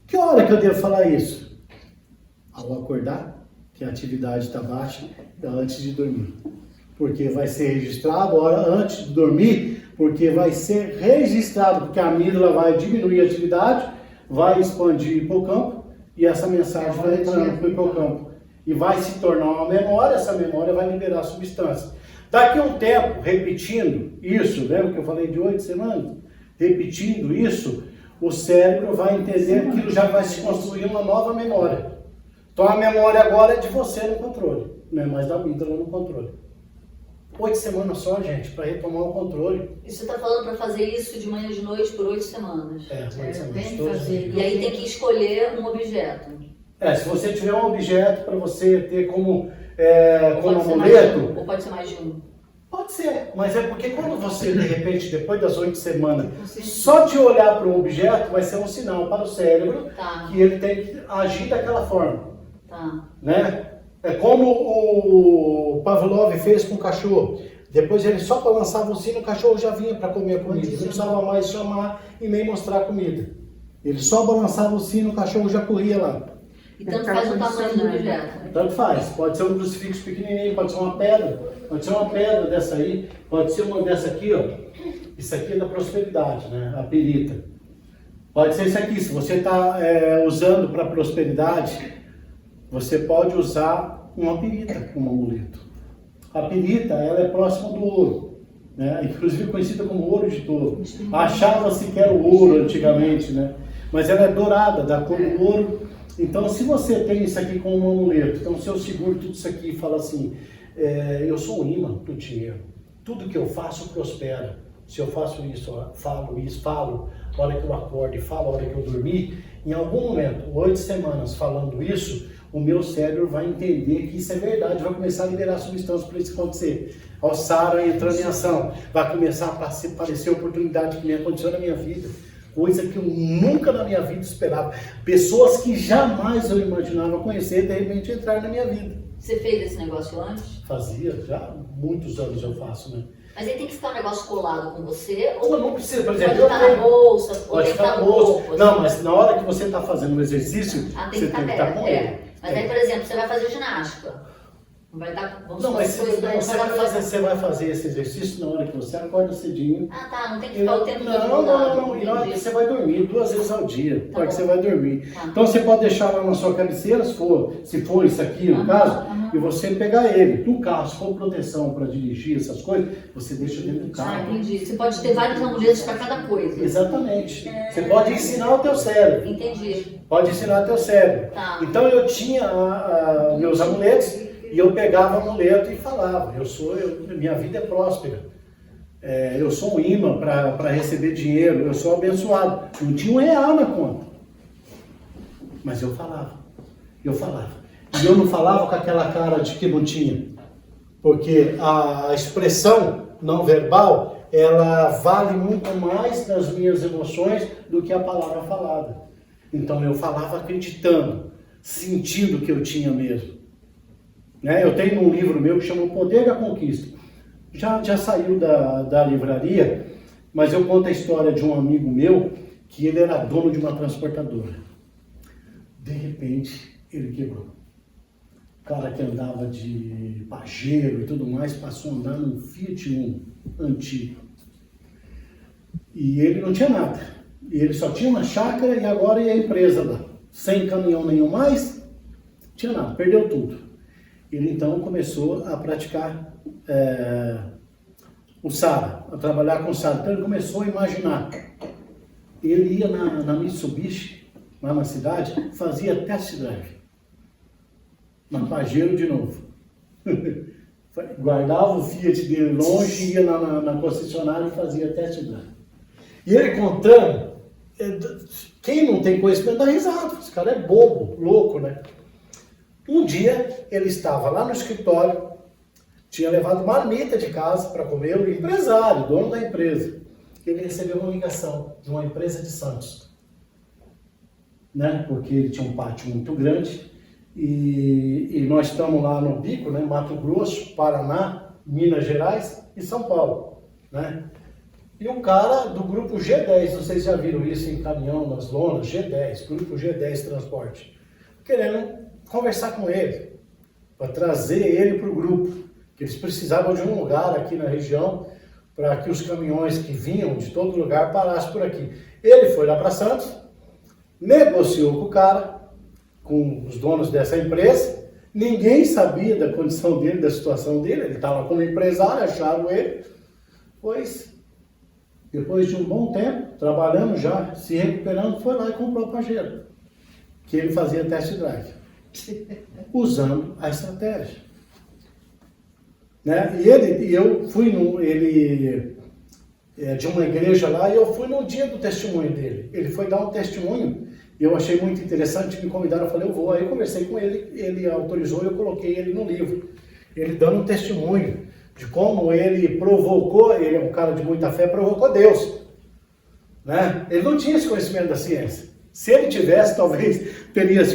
Que hora que eu devo falar isso? Ao acordar, que a atividade está baixa, antes de dormir. Porque vai ser registrado, hora antes de dormir, porque vai ser registrado, porque a amígdala vai diminuir a atividade, vai expandir o hipocampo, e essa mensagem vai entrando para o hipocampo. E vai se tornar uma memória, essa memória vai liberar substância. Daqui a um tempo, repetindo isso, lembra que eu falei de 8 semanas? Repetindo isso, o cérebro vai entender que aquilo já vai se construir uma nova memória. Então a memória agora é de você no controle, não é mais da amígdala no controle. 8 semanas só, gente, para retomar o controle. E você está falando para fazer isso de manhã e de noite por 8 semanas. 8 tem semanas que todos os fazer. dias. E aí tem que escolher um objeto. Se você tiver um objeto para você ter como Pode ser mais de amuleto, um, ou pode ser mais de um. pode ser, mas é porque quando você, de repente, depois das 8 semanas, só de olhar para o objeto vai ser um sinal para o cérebro Tá, que ele tem que agir daquela forma, tá. né? É como o Pavlov fez com o cachorro. Depois ele só balançava o sino, o cachorro já vinha para comer a comida. Ele não precisava mais chamar e nem mostrar a comida. Ele só balançava o sino, o cachorro já corria lá. E tanto faz o tamanho do objeto. Tanto faz. Pode ser um crucifixo pequenininho, pode ser uma pedra. Pode ser uma pedra dessa aí, pode ser uma dessa aqui, ó. Isso aqui é da prosperidade, né? A perita. Pode ser isso aqui. Se você está usando para prosperidade, você pode usar uma perita como amuleto. A perita, ela é próxima do ouro, né? Inclusive conhecida como ouro de touro. Achava-se que era o ouro antigamente, né? Mas ela é dourada, da cor do ouro. Então, se você tem isso aqui como um amuleto, então se eu seguro tudo isso aqui e falo assim, eu sou um imã do dinheiro. Tudo que eu faço prospera. Se eu faço isso, falo, a hora que eu acordo e falo, a hora que eu dormir, em algum momento, 8 semanas falando isso, o meu cérebro vai entender que isso é verdade, vai começar a liberar substâncias para isso acontecer. O Sara entrando em ação, vai começar a aparecer oportunidade que me aconteceu na minha vida, coisa que eu nunca na minha vida esperava. Pessoas que jamais eu imaginava conhecer, de repente entraram na minha vida. Você fez esse negócio antes? Fazia, já há muitos anos eu faço, né? Mas aí tem que ficar um negócio colado com você? Ou Ou não precisa, por pode exemplo, estar na bolsa? Ou pode tem que ficar estar na no bolsa. corpo? Não, assim? mas na hora que você está fazendo o exercício, Ah, você tem que estar com ele. Mas aí, por exemplo, você vai fazer ginástica. Não vai estar... Vamos Não, mas supor que você vai fazer esse exercício na hora que você acorda cedinho. Ah, tá. Não tem que ficar o tempo todo Não, colado. não. E na hora que Entendi. você vai dormir, 2 vezes ao dia, na hora que bom. você vai dormir. Tá. Então você pode deixar lá na sua cabeceira, se for isso aqui no Aham, caso, aham. e você pegar ele. No carro, se for proteção para dirigir essas coisas, você deixa dentro do Ah, carro. entendi. Você pode ter vários amuletos para cada coisa. Exatamente. Você pode ensinar o teu cérebro. Entendi. Pode ensinar o teu cérebro. Tá. Então eu tinha meus amuletos e eu pegava o amuleto e falava, minha vida é próspera. Eu sou um imã para receber dinheiro, eu sou abençoado. Não tinha R$1 na conta. Mas eu falava. Eu falava. E eu não falava com aquela cara de que não tinha. Porque a expressão não verbal, ela vale muito mais nas minhas emoções do que a palavra falada. Então eu falava acreditando, sentindo que eu tinha mesmo. Né? Eu tenho um livro meu que chama O Poder da Conquista. Já saiu da livraria, mas eu conto a história de um amigo meu que ele era dono de uma transportadora. De repente, ele quebrou. O cara que andava de Pajero e tudo mais passou a andar num Fiat Uno antigo. E ele não tinha nada. E ele só tinha uma chácara e agora ia a empresa lá. Sem caminhão nenhum mais, não tinha nada, perdeu tudo. Ele então começou a praticar o SARA, a trabalhar com o SARA. Então ele começou a imaginar. Ele ia na Mitsubishi, lá na cidade, fazia test drive. Na Pajero de novo. Guardava o Fiat dele longe, ia na concessionária e fazia test drive. E ele contando, quem não tem conhecimento dá risada. Esse cara é bobo, louco, né? Um dia ele estava lá no escritório, tinha levado marmita de casa para comer, o empresário, dono da empresa. Ele recebeu uma ligação de uma empresa de Santos, né? Porque ele tinha um pátio muito grande. E nós estamos lá no Bico, né? Mato Grosso, Paraná, Minas Gerais e São Paulo, né? E um cara do grupo G10, não sei se já viram isso em caminhão, nas lonas, G10, grupo G10 Transporte, querendo conversar com ele, para trazer ele para o grupo, que eles precisavam de um lugar aqui na região, para que os caminhões que vinham de todo lugar parassem por aqui. Ele foi lá para Santos, negociou com o cara, com os donos dessa empresa, ninguém sabia da condição dele, da situação dele, ele estava como empresário, acharam ele, pois, depois de um bom tempo, trabalhando já, se recuperando, foi lá e comprou o Pajero, que ele fazia test drive, usando a estratégia. Né? E eu fui de uma igreja lá, e eu fui no dia do testemunho dele. Ele foi dar um testemunho, e eu achei muito interessante, me convidaram, eu falei, eu vou. Aí eu conversei com ele, ele autorizou, eu coloquei ele no livro. Ele dando um testemunho de como ele provocou, ele é um cara de muita fé, provocou Deus. Né? Ele não tinha esse conhecimento da ciência. Se ele tivesse, talvez,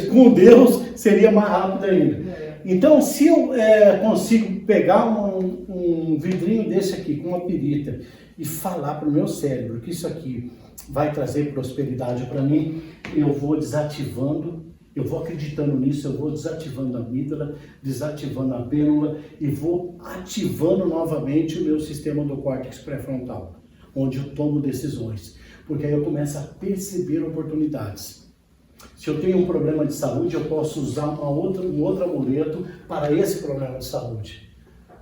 com Deus, seria mais rápido ainda. Então, se eu consigo pegar um vidrinho desse aqui, com uma pirita, e falar para o meu cérebro que isso aqui vai trazer prosperidade para mim, eu vou desativando, eu vou acreditando nisso, eu vou desativando a amígdala, desativando a pênula e vou ativando novamente o meu sistema do córtex pré-frontal, onde eu tomo decisões, porque aí eu começo a perceber oportunidades. Se eu tenho um problema de saúde, eu posso usar um outro amuleto para esse problema de saúde.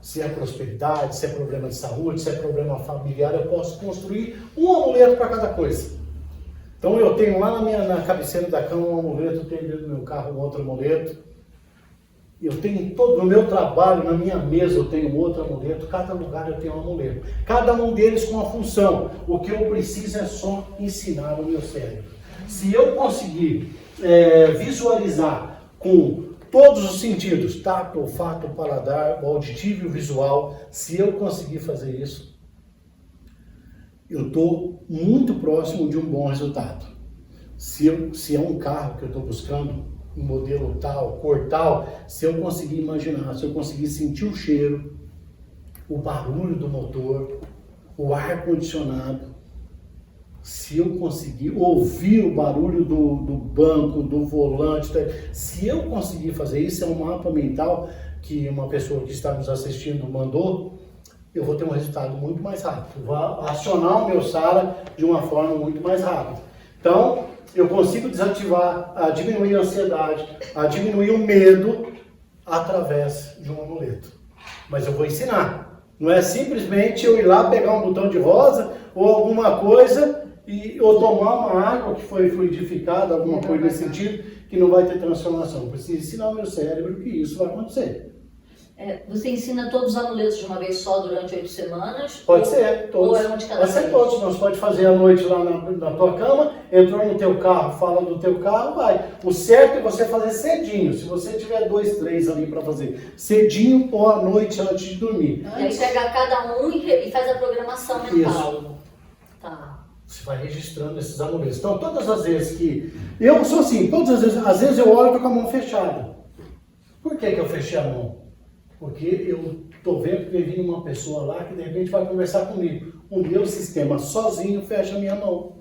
Se é prosperidade, se é problema de saúde, se é problema familiar, eu posso construir um amuleto para cada coisa. Então eu tenho lá na cabeceira da cama um amuleto, eu tenho dentro do meu carro um outro amuleto. Eu tenho todo no meu trabalho, na minha mesa eu tenho outro amuleto, cada lugar eu tenho um amuleto. Cada um deles com uma função. O que eu preciso é só ensinar o meu cérebro. Se eu conseguir visualizar com todos os sentidos, tato, olfato, paladar, o auditivo e o visual, se eu conseguir fazer isso, eu estou muito próximo de um bom resultado. Se é um carro que eu estou buscando, um modelo tal, cor tal, se eu conseguir imaginar, se eu conseguir sentir o cheiro, o barulho do motor, o ar-condicionado, se eu conseguir ouvir o barulho do banco, do volante, se eu conseguir fazer isso, é um mapa mental que uma pessoa que está nos assistindo mandou, eu vou ter um resultado muito mais rápido. Vou acionar o meu SARA de uma forma muito mais rápida. Então, eu consigo desativar, diminuir a ansiedade, diminuir o medo através de um amuleto. Mas eu vou ensinar. Não é simplesmente eu ir lá pegar um botão de rosa ou alguma coisa ou tomar uma água que foi fluidificada, alguma coisa nesse sentido, que não vai ter transformação. Eu preciso ensinar o meu cérebro que isso vai acontecer. Você ensina todos os amuletos de uma vez só durante 8 semanas? Pode ser, todos. Ou é um de cada Pode ser vez? todos. Nós pode fazer a noite lá na tua cama, entrou no teu carro, fala do teu carro, vai. O certo é você fazer cedinho. Se você tiver 2, 3 ali para fazer cedinho ou à noite antes de dormir. E aí pega cada um e faz a programação mental. Tá. Você vai registrando esses amuletos. Então, todas as vezes que... Eu sou assim, todas as vezes eu olho com a mão fechada. Por que eu fechei a mão? Porque eu estou vendo que vai vir uma pessoa lá que de repente vai conversar comigo. O meu sistema sozinho fecha a minha mão.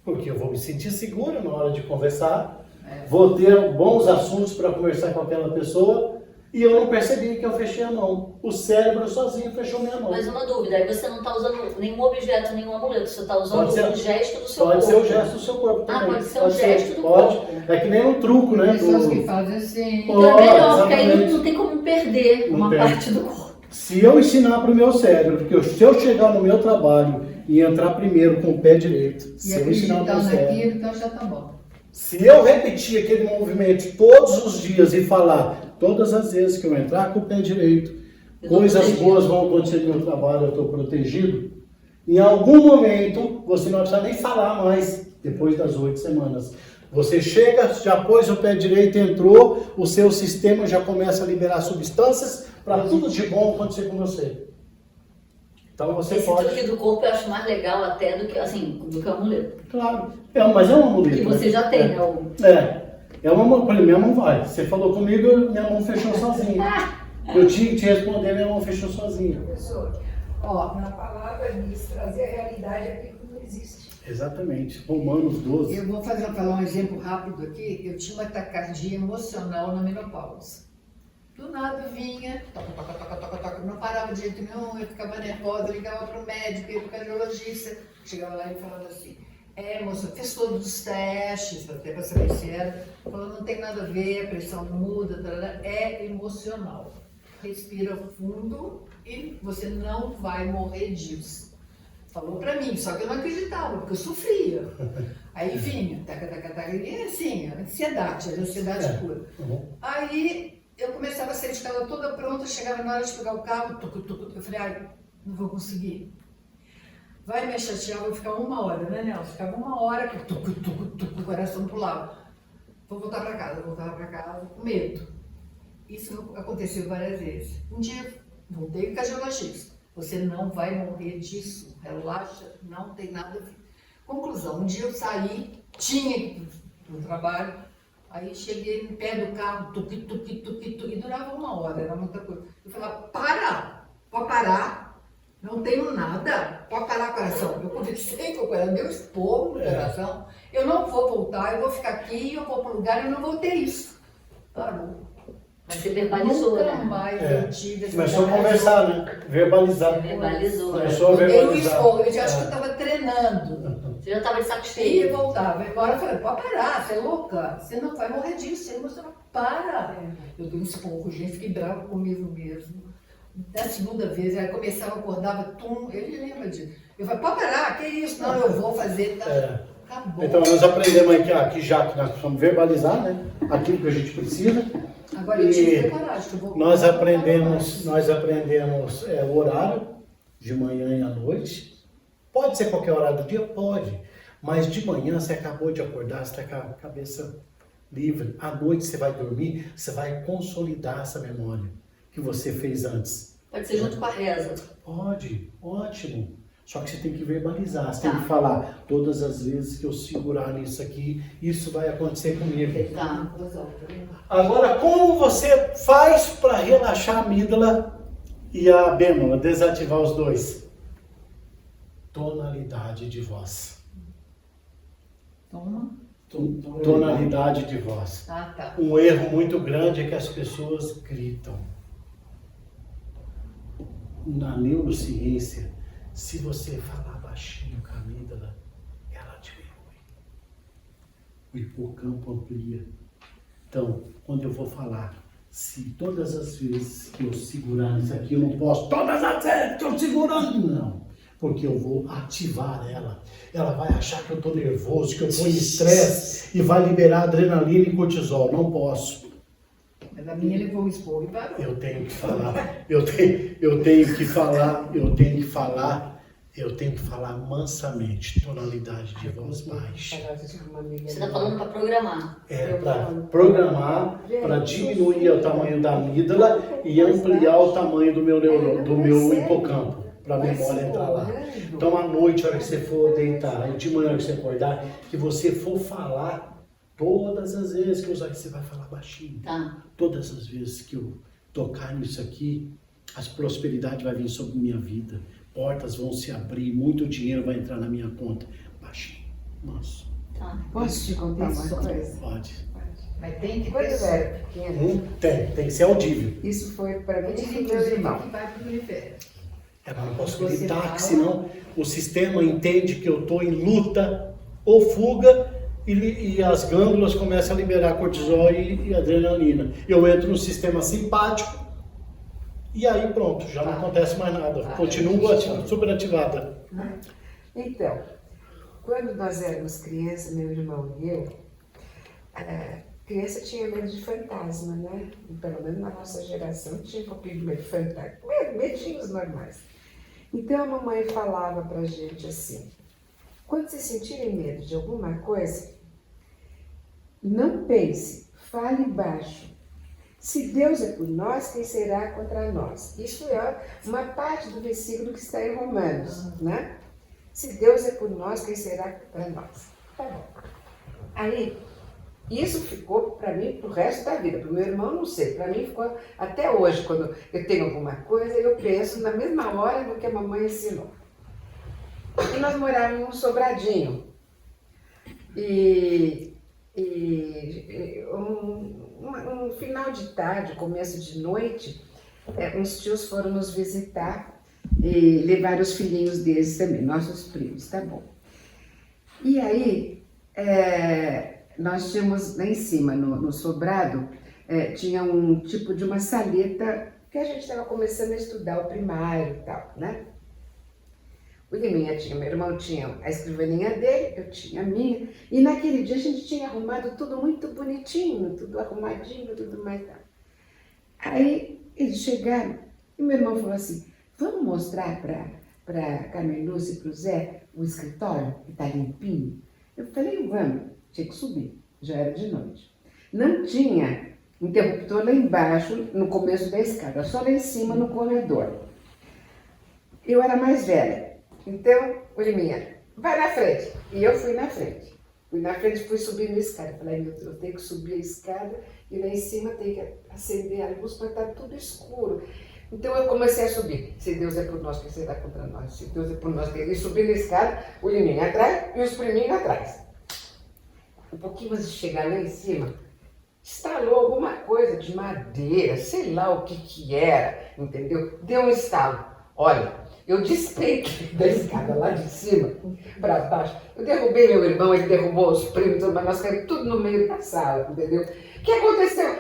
Porque eu vou me sentir seguro na hora de conversar, vou ter bons assuntos para conversar com aquela pessoa e eu não percebi que eu fechei a mão. O cérebro sozinho fechou minha mão. Mas uma dúvida, aí você não está usando nenhum objeto, nenhum amuleto, você está usando Pode ser- o gesto do seu Pode corpo. ser o gesto do seu corpo também. Pode ser o gesto do pode. corpo. É que nem um truco, né? Pessoas que fazem assim. Então é melhor, porque aí exatamente. não tem como perder Não uma perde. parte do corpo. Se eu ensinar para o meu cérebro, porque se eu chegar no meu trabalho e entrar primeiro com o pé direito, E se eu ensinar acreditar para o meu cérebro, naquilo, então já tá bom. se eu repetir aquele movimento todos os dias e falar todas as vezes que eu entrar com o pé direito, Eu tô coisas protegido. boas vão acontecer no meu trabalho, eu estou protegido, em algum momento você não precisa nem falar mais depois das 8 semanas. Você chega, já pôs o pé direito, entrou, o seu sistema já começa a liberar substâncias para tudo de bom acontecer com você. Então você Esse pode... truque do corpo eu acho mais legal até do que, assim, do que o amuleto. Claro, mas é um amuleto. Que você já tem, né? É uma mão, minha mão vai. Você falou comigo, minha mão fechou sozinha. Eu tinha que te responder, minha mão fechou sozinha. Professor, Ó, na palavra diz trazer a realidade aquilo que não existe. Exatamente. Romanos 12. eu vou falar um exemplo rápido aqui. Eu tinha uma taquicardia emocional na menopausa. Do nada vinha, toca, não parava de jeito nenhum, eu ficava nervosa, ligava para o médico, ia para o cardiologista, chegava lá e falava assim, moça, fez todos os testes, até para saber se era, falou, não tem nada a ver, a pressão muda, é emocional. Respira fundo e você não vai morrer disso. Falou pra mim, só que eu não acreditava, porque eu sofria. Aí vinha, e assim, ansiedade pura. Uhum. Aí eu começava a sair de casa toda pronta, chegava na hora de pegar o carro, eu falei, ai, não vou conseguir. Vai me chatear, vou ficar 1 hora, né, Nelson? Ficava 1 hora, o coração pulava. Vou voltar pra casa, voltava pra casa, com medo. Isso aconteceu várias vezes. Um dia, voltei com o cardiologista. Você não vai morrer disso, relaxa, não tem nada a ver. Conclusão, um dia eu saí, tinha que ir pro trabalho, aí cheguei no pé do carro, e durava 1 hora, era muita coisa. Eu falava, pode parar, não tenho nada, pode parar, coração. Eu conversei com o coração, deu esporro no coração, eu não vou voltar, eu vou ficar aqui, eu vou para o lugar, eu não vou ter isso. Parou. Mas você verbalizou, Nunca né? mais eu tive essa Começou a conversar, né? Verbalizar. Você verbalizou, né? Começou a Eu dei um verbalizar. esporro, eu já acho que eu estava treinando. Você já estava de saco E cheio. voltava, embora eu falei, pode parar, você é louca, você não vai morrer disso, você não para. Eu dei um esporro, gente, fiquei brava comigo mesmo. Da segunda vez, aí começava, acordava, ele lembra disso. Eu falei, pode parar, que isso? Não, eu vou fazer, tá? Acabou. Então nós aprendemos aqui já que nós precisamos verbalizar, né? Aquilo que a gente precisa. Agora eu tive que E ter coragem, que eu vou nós aprendemos o horário de manhã e à noite. Pode ser qualquer horário do dia? Pode. Mas de manhã você acabou de acordar, você está com a cabeça livre. À noite você vai dormir, você vai consolidar essa memória que você fez antes. Pode ser junto com a reza. Pode, ótimo. Só que você tem que verbalizar, você tem que falar todas as vezes que eu segurar nisso aqui, isso vai acontecer comigo. Tá. Agora, como você faz para relaxar a amígdala e a bêmola, desativar os dois? Tonalidade de voz. Toma. Tonalidade de voz. Ah, tá. Um erro muito grande é que as pessoas gritam. Na neurociência, se você falar baixinho com a amígdala, ela diminui. O hipocampo amplia. Então, quando eu vou falar, se todas as vezes que eu segurar isso aqui, eu não posso, todas as vezes que eu segurando, não. Porque eu vou ativar ela. Ela vai achar que eu estou nervoso, que eu estou em estresse e vai liberar adrenalina e cortisol. Não posso. Mas a minha levou o esporro e parou. Eu tenho que falar, eu tenho que falar mansamente, tonalidade de voz baixa. Você está falando para programar. É para programar, para diminuir o tamanho da amígdala e ampliar o tamanho do meu hipocampo, para a memória entrar lá. Então, à noite, a hora que você for deitar, e de manhã, a hora que você acordar, que você for falar, todas as vezes que você vai falar baixinho. Tá. Todas as vezes que eu tocar nisso aqui, as prosperidades vai vir sobre minha vida. Portas vão se abrir, muito dinheiro vai entrar na minha conta. Baixinho, manso. Tá. Posso te contar uma coisa? Pode. Mas tem que Quando ter eu som. era pequena, Tem que ser audível. isso foi para mim Eu tive e meu inclusive irmão. que vai pro hemisfério. É, mas não posso Você gritar, fala. que senão o sistema entende que eu estou em luta ou fuga e as glândulas começam a liberar cortisol e adrenalina. Eu entro no sistema simpático e aí pronto, já não acontece mais nada. Continuo super ativada. Então, quando nós éramos crianças, meu irmão e eu, criança tinha medo de fantasma, né? E pelo menos na nossa geração tinha um pouquinho de medo de fantasma. Medinhos normais. Então a mamãe falava pra gente assim, quando vocês sentirem medo de alguma coisa, não pense, fale baixo. Se Deus é por nós, quem será contra nós? Isso é uma parte do versículo que está em Romanos, né? Se Deus é por nós, quem será contra nós? Tá bom. Aí, isso ficou para mim pro resto da vida. Para o meu irmão, não sei. Para mim ficou até hoje, quando eu tenho alguma coisa, eu penso na mesma hora do que a mamãe ensinou. E nós morávamos num sobradinho. E um final de tarde, começo de noite, uns tios foram nos visitar e levaram os filhinhos deles também, nossos primos, tá bom. E aí, nós tínhamos lá em cima, no sobrado, tinha um tipo de uma saleta que a gente estava começando a estudar o primário e tal, né? O Liminha tinha, meu irmão tinha a escrivaninha dele, eu tinha a minha, e naquele dia a gente tinha arrumado tudo muito bonitinho, tudo arrumadinho, tudo mais tal. Aí eles chegaram e meu irmão falou assim, vamos mostrar para Carmen Lúcia e para o Zé o escritório que está limpinho? Eu falei, vamos, tinha que subir, já era de noite. Não tinha interruptor lá embaixo, no começo da escada, só lá em cima no corredor. Eu era mais velha. Então, o Liminha, vai na frente. E eu fui na frente. Fui na frente, fui subindo a escada. Falei, meu Deus, eu tenho que subir a escada e lá em cima tem que acender a luz para estar tudo escuro. Então eu comecei a subir. Se Deus é por nós, quem será contra nós? Se Deus é por nós, quem... E subindo a escada, o Liminha atrás e os priminhos atrás. Um pouquinho antes de chegar lá em cima, estalou alguma coisa de madeira, sei lá o que era, entendeu? Deu um estalo. Olha, eu despeitei da escada lá de cima para baixo. Eu derrubei meu irmão, ele derrubou os primos, mas nós caímos tudo no meio da sala, entendeu? O que aconteceu?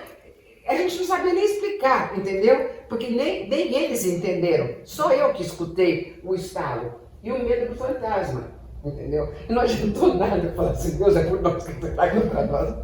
A gente não sabia nem explicar, entendeu? Porque nem eles entenderam. Só eu que escutei o estalo e o medo do fantasma, entendeu? E não adiantou nada falar assim, Deus é por nós que está contra nós.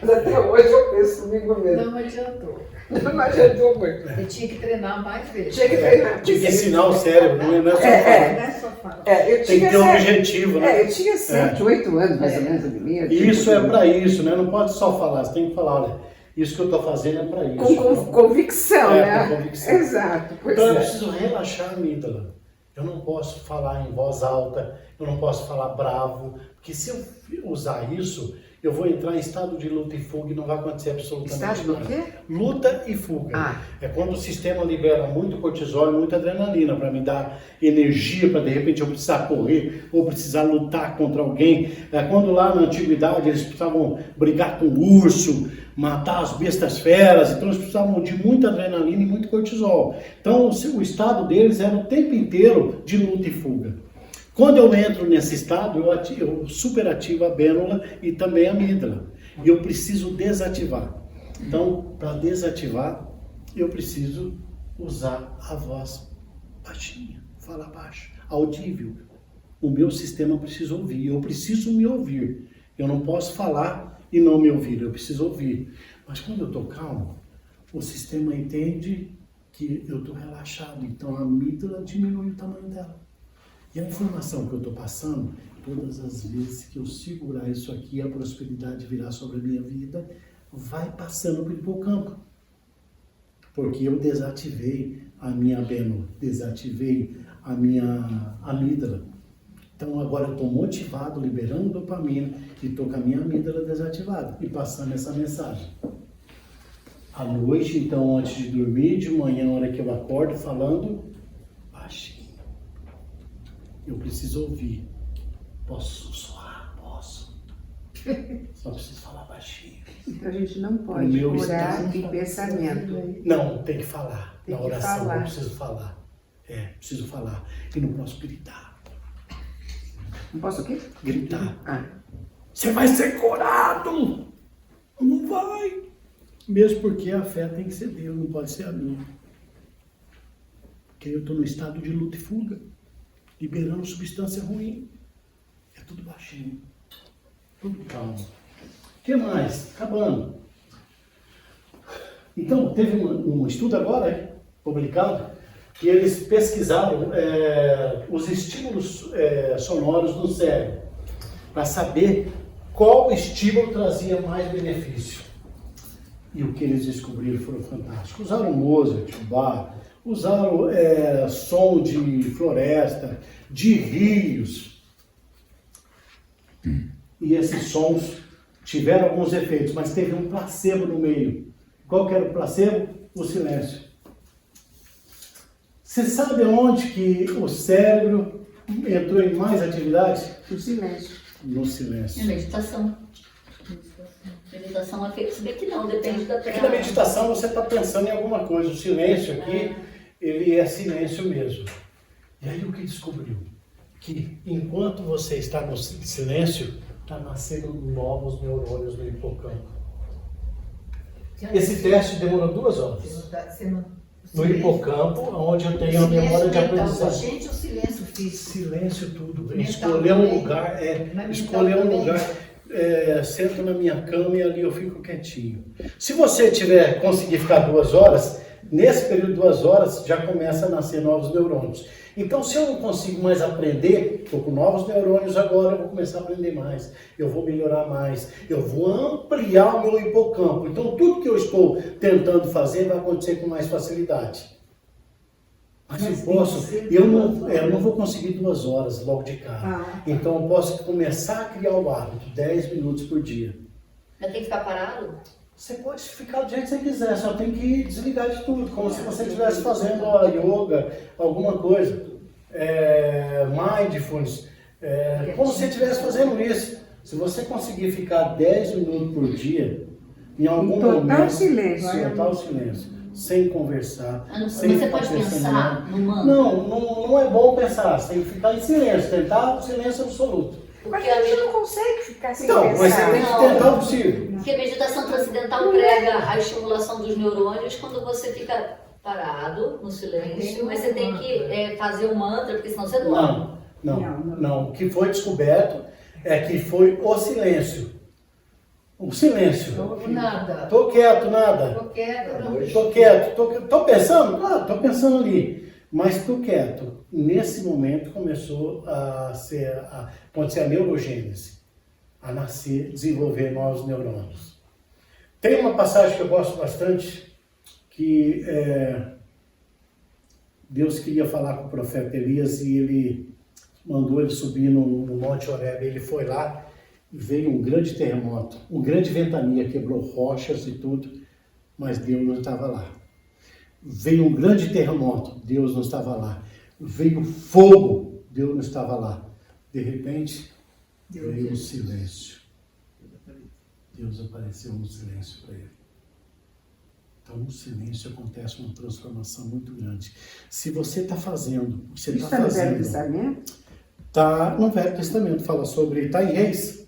Mas até hoje eu penso comigo mesmo. Não adiantou. Não adiantou muito. Eu tinha que treinar mais vezes. Tinha que treinar. Tinha que ensinar o cérebro, não é só falar. Não é só falar. Eu Tem que ter um sete- objetivo, né? eu tinha 7, 8 anos, mais ou menos, a minha. Isso é para isso, né? Não pode só falar, você tem que falar, olha, isso que eu estou fazendo é para isso. Com convicção, né? Com convicção. Exato, pois Então eu é. preciso relaxar a amígdala. Eu não posso falar em voz alta, eu não posso falar bravo, porque se eu usar isso, eu vou entrar em estado de luta e fuga e não vai acontecer absolutamente Estado do nada. quê? Luta e fuga. Ah. É quando o sistema libera muito cortisol e muita adrenalina para me dar energia para de repente eu precisar correr ou precisar lutar contra alguém. É quando lá na antiguidade eles precisavam brigar com o urso, matar as bestas feras, então eles precisavam de muita adrenalina e muito cortisol. Então o estado deles era o tempo inteiro de luta e fuga. Quando eu entro nesse estado, eu superativo a bênula e também a amígdala. E eu preciso desativar. Então, para desativar, eu preciso usar a voz baixinha, falar baixo, audível. O meu sistema precisa ouvir, eu preciso me ouvir. Eu não posso falar e não me ouvir, eu preciso ouvir. Mas quando eu estou calmo, o sistema entende que eu estou relaxado, então a amígdala diminui o tamanho dela. E a informação que eu estou passando, todas as vezes que eu segurar isso aqui, a prosperidade virá sobre a minha vida, vai passando para o hipocampo. Porque eu desativei a minha adeno, desativei a minha amígdala. Então agora eu estou motivado, liberando dopamina e estou com a minha amígdala desativada e passando essa mensagem. À noite, então, antes de dormir, de manhã, na hora que eu acordo, falando baixinho. Eu preciso ouvir. Posso sussurrar? Posso. Só preciso falar baixinho. Então a gente não pode meu curar estado- em pensamento. Não, tem que falar. Tem Na que oração falar. eu preciso falar. Preciso falar. E não posso gritar. Não posso o quê? Gritar. Ah, Você vai ser curado! Não vai! Mesmo porque a fé tem que ser Deus, não pode ser a minha. Porque eu estou no estado de luta e fuga, liberando substância ruim. É tudo baixinho. Tudo calmo. O que mais? Acabando. Então, teve um estudo agora, publicado, que eles pesquisaram os estímulos sonoros no cérebro, para saber qual estímulo trazia mais benefício. E o que eles descobriram foram fantásticos. Usaram Mozart, Bach, usaram som de floresta, de rios. E esses sons tiveram alguns efeitos, mas teve um placebo no meio. Qual que era o placebo? O silêncio. Você sabe onde que o cérebro entrou em mais atividades? o silêncio. No silêncio. É meditação. Meditação é feito, se bem que não, depende da Aqui na meditação você está pensando em alguma coisa. O silêncio aqui, ele é silêncio mesmo. E aí o que descobriu? Que enquanto você está no silêncio, está nascendo novos neurônios no hipocampo. Esse teste demorou 2 horas. No hipocampo, onde eu tenho a memória de aprendizagem. Gente, o silêncio físico. Silêncio tudo. Mental Escolher um também. lugar, Mas escolher um mental lugar, sento na minha cama e ali eu fico quietinho. Se você conseguir ficar 2 horas, nesse período de 2 horas já começa a nascer novos neurônios. Então, se eu não consigo mais aprender, estou com novos neurônios agora, eu vou começar a aprender mais, eu vou melhorar mais, eu vou ampliar o meu hipocampo. Então, tudo que eu estou tentando fazer vai acontecer com mais facilidade. Mas eu não vou conseguir 2 horas logo de cara. Então, eu posso começar a criar o hábito, 10 minutos por dia. Mas tem que ficar parado? Você pode ficar do jeito que você quiser, só tem que desligar de tudo, como se você estivesse fazendo a yoga, alguma coisa, mindfulness, como se você estivesse fazendo isso. Se você conseguir ficar 10 minutos por dia, em algum momento, Total silêncio. total silêncio, sem conversar, Mas sem você pode ficar pensando em pensar nada. no mantra? Não é bom pensar, você tem que ficar em silêncio, tentar o silêncio absoluto. Mas a gente não consegue ficar sem Então, mas você pensar. tem que tentar o possível. Porque a meditação transcendental prega a estimulação dos neurônios quando você fica parado, no silêncio, mas você tem que fazer o mantra, porque senão você dorme. Não. O que foi descoberto é que foi o silêncio. O silêncio. Nada. Tô quieto, nada. Tô quieta, não. Tô quieto. Tô pensando? Claro, tô pensando ali. Mas tô quieto. Nesse momento começou a acontecer a neurogênese, a nascer, desenvolver novos neurônios. Tem uma passagem que eu gosto bastante, que Deus queria falar com o profeta Elias e ele mandou ele subir no Monte Horebe. Ele foi lá e veio um grande terremoto, uma grande ventania, quebrou rochas e tudo, mas Deus não estava lá. Veio um grande terremoto, Deus não estava lá. Veio fogo, Deus não estava lá. De repente, veio o silêncio. Deus apareceu no silêncio para ele. Então, no silêncio acontece uma transformação muito grande. Se você está fazendo o que você Isso está está no Velho fazendo... Testamento? Está no Velho Testamento, fala sobre... Está em Reis.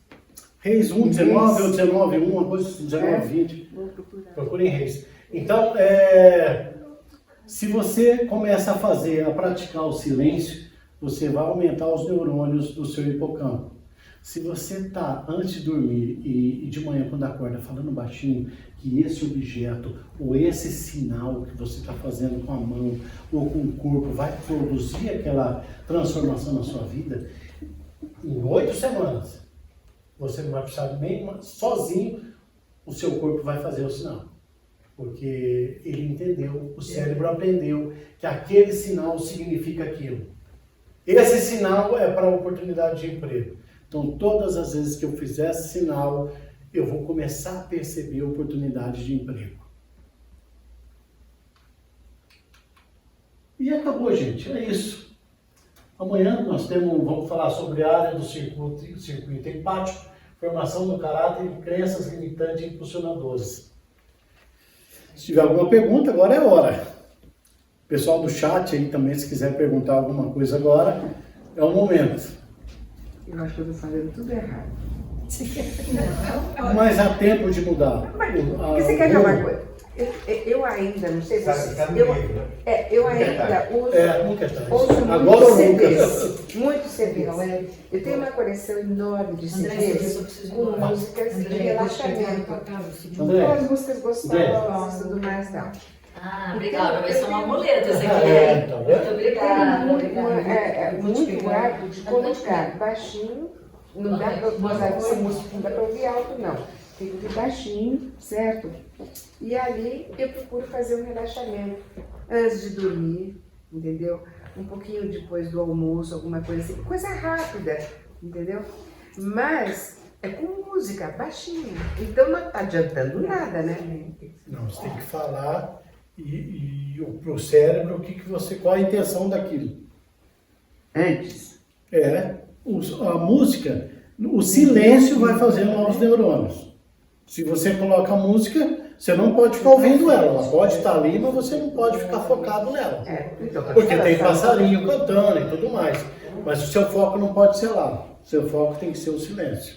Reis 1, 19 ou 19, 1, uma coisa assim, 19, 20. Vou procurar. Procure em Reis. Então, se você começa a praticar o silêncio, você vai aumentar os neurônios do seu hipocampo. Se você está antes de dormir e de manhã quando acorda falando baixinho, que esse objeto ou esse sinal que você está fazendo com a mão ou com o corpo vai produzir aquela transformação na sua vida, em 8 semanas, você não vai precisar nem sozinho, o seu corpo vai fazer o sinal. Porque ele entendeu, o cérebro aprendeu que aquele sinal significa aquilo. Esse sinal é para a oportunidade de emprego. Então, todas as vezes que eu fizer esse sinal, eu vou começar a perceber oportunidades de emprego. E acabou, gente. É isso. Amanhã nós vamos falar sobre a área do circuito empático, formação do caráter e crenças limitantes e impulsionadoras. Se tiver alguma pergunta, agora é a hora. O pessoal do chat aí também, se quiser perguntar alguma coisa agora, é o momento. Eu acho que eu estou fazendo tudo errado. Mas há tempo de mudar. Porque você quer ver uma coisa? Eu ainda, não sei se Sabe, vocês... tá no Eu, livro, né? eu ainda uso... Nunca é tarde. Ouço Agora muitos ou nunca. CDs. Muitos CDs. Eu tenho uma coleção enorme de CDs com músicas de relaxamento. André, Aquelas músicas gostosas e tudo mais e tal. Ah, obrigada. Vai ser um amuleto esse aqui. tá vendo? Muito obrigada. Muito hábito de colocar baixinho, não dá para usar essa música, não dá para ouvir alto não. Tem que ouvir baixinho, certo? E ali eu procuro fazer um relaxamento antes de dormir, entendeu? Um pouquinho depois do almoço, alguma coisa assim, coisa rápida, entendeu? Mas é com música, baixinho. Então não está adiantando nada, né? Não, você tem que falar para o cérebro qual a intenção daquilo. Antes. A música, o silêncio vai fazer novos neurônios. Se você coloca a música, você não pode ficar ouvindo ela. Ela pode estar ali, mas você não pode ficar focado nela. Então, Porque tem passarinho cantando e tudo mais. Mas o seu foco não pode ser lá. O seu foco tem que ser o silêncio.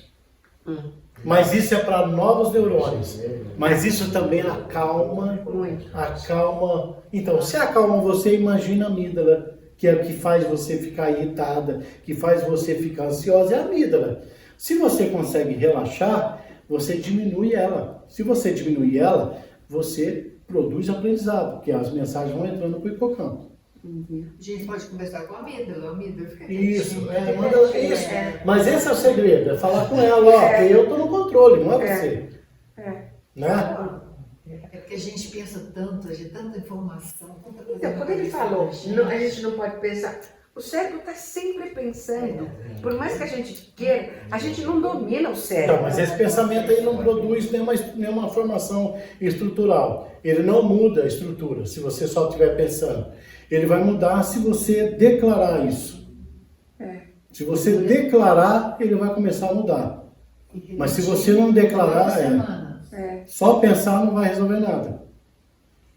Mas isso é para novos neurônios. Mas isso também acalma. Acalma. Então, se acalma você, imagina a amígdala, que é o que faz você ficar irritada, que faz você ficar ansiosa, é a amígdala. Se você consegue relaxar, você diminui ela. Se você diminui ela, você produz aprendizado, porque as mensagens vão entrando para o hipocampo. A gente pode conversar com a amígdala fica Isso, manda isso. Mas esse é o segredo, é falar com ela, porque eu estou no controle, não é você. Né? É porque a gente pensa tanto, a gente tanta informação, tanta coisa. Então, quando ele falou, a gente não pode pensar. O cérebro está sempre pensando. Por mais que a gente queira, a gente não domina o cérebro. Então, mas esse pensamento aí não produz nenhuma formação estrutural. Ele não muda a estrutura, se você só estiver pensando. Ele vai mudar se você declarar isso. Se você declarar, ele vai começar a mudar. Mas se você não declarar, só pensar não vai resolver nada.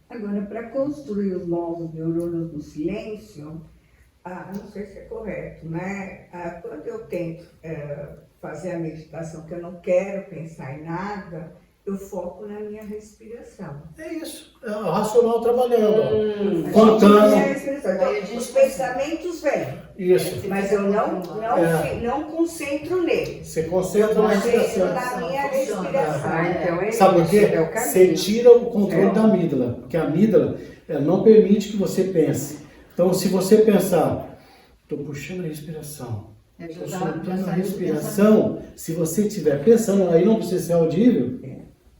Agora, para construir os novos neurônios do silêncio, não sei se é correto, né? Quando eu tento fazer a meditação, que eu não quero pensar em nada, eu foco na minha respiração. É isso, é o racional trabalhando, Na contando. respiração. Então, os pensamentos vêm, Isso, mas eu não concentro neles. você concentra na Concentro respiração. na minha respiração. Então Sabe por quê? é o caminho. Você tira o controle da amígdala, porque a amígdala ela não permite que você pense. Então, se você pensar, estou puxando a respiração, estou soltando a respiração, se você estiver pensando, aí não precisa ser audível,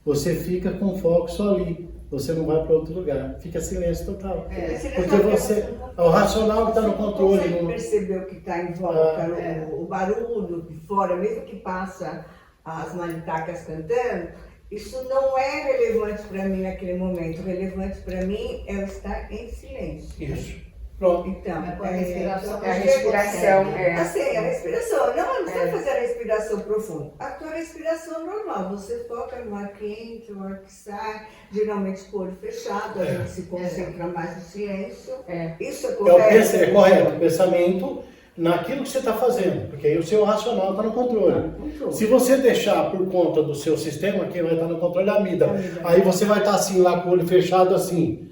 você fica com foco só ali, você não vai para outro lugar, fica silêncio total. Porque o racional está no controle. Você Não... percebeu o que está em volta, o barulho de fora, mesmo que passa as maritacas cantando, isso não é relevante para mim naquele momento. O relevante para mim é eu estar em silêncio. Isso. Pronto. Então, A respiração. A respiração assim, a respiração, não precisa fazer a respiração profunda. A tua respiração normal, você foca no ar que entra, no ar que sai, geralmente com o olho fechado, a gente se concentra mais no silêncio. Isso é correto? É correto, o pensamento naquilo que você está fazendo, porque aí o seu racional está no controle. Se você deixar por conta do seu sistema, quem vai estar no controle é a amígdala. Aí você vai estar assim lá com o olho fechado assim.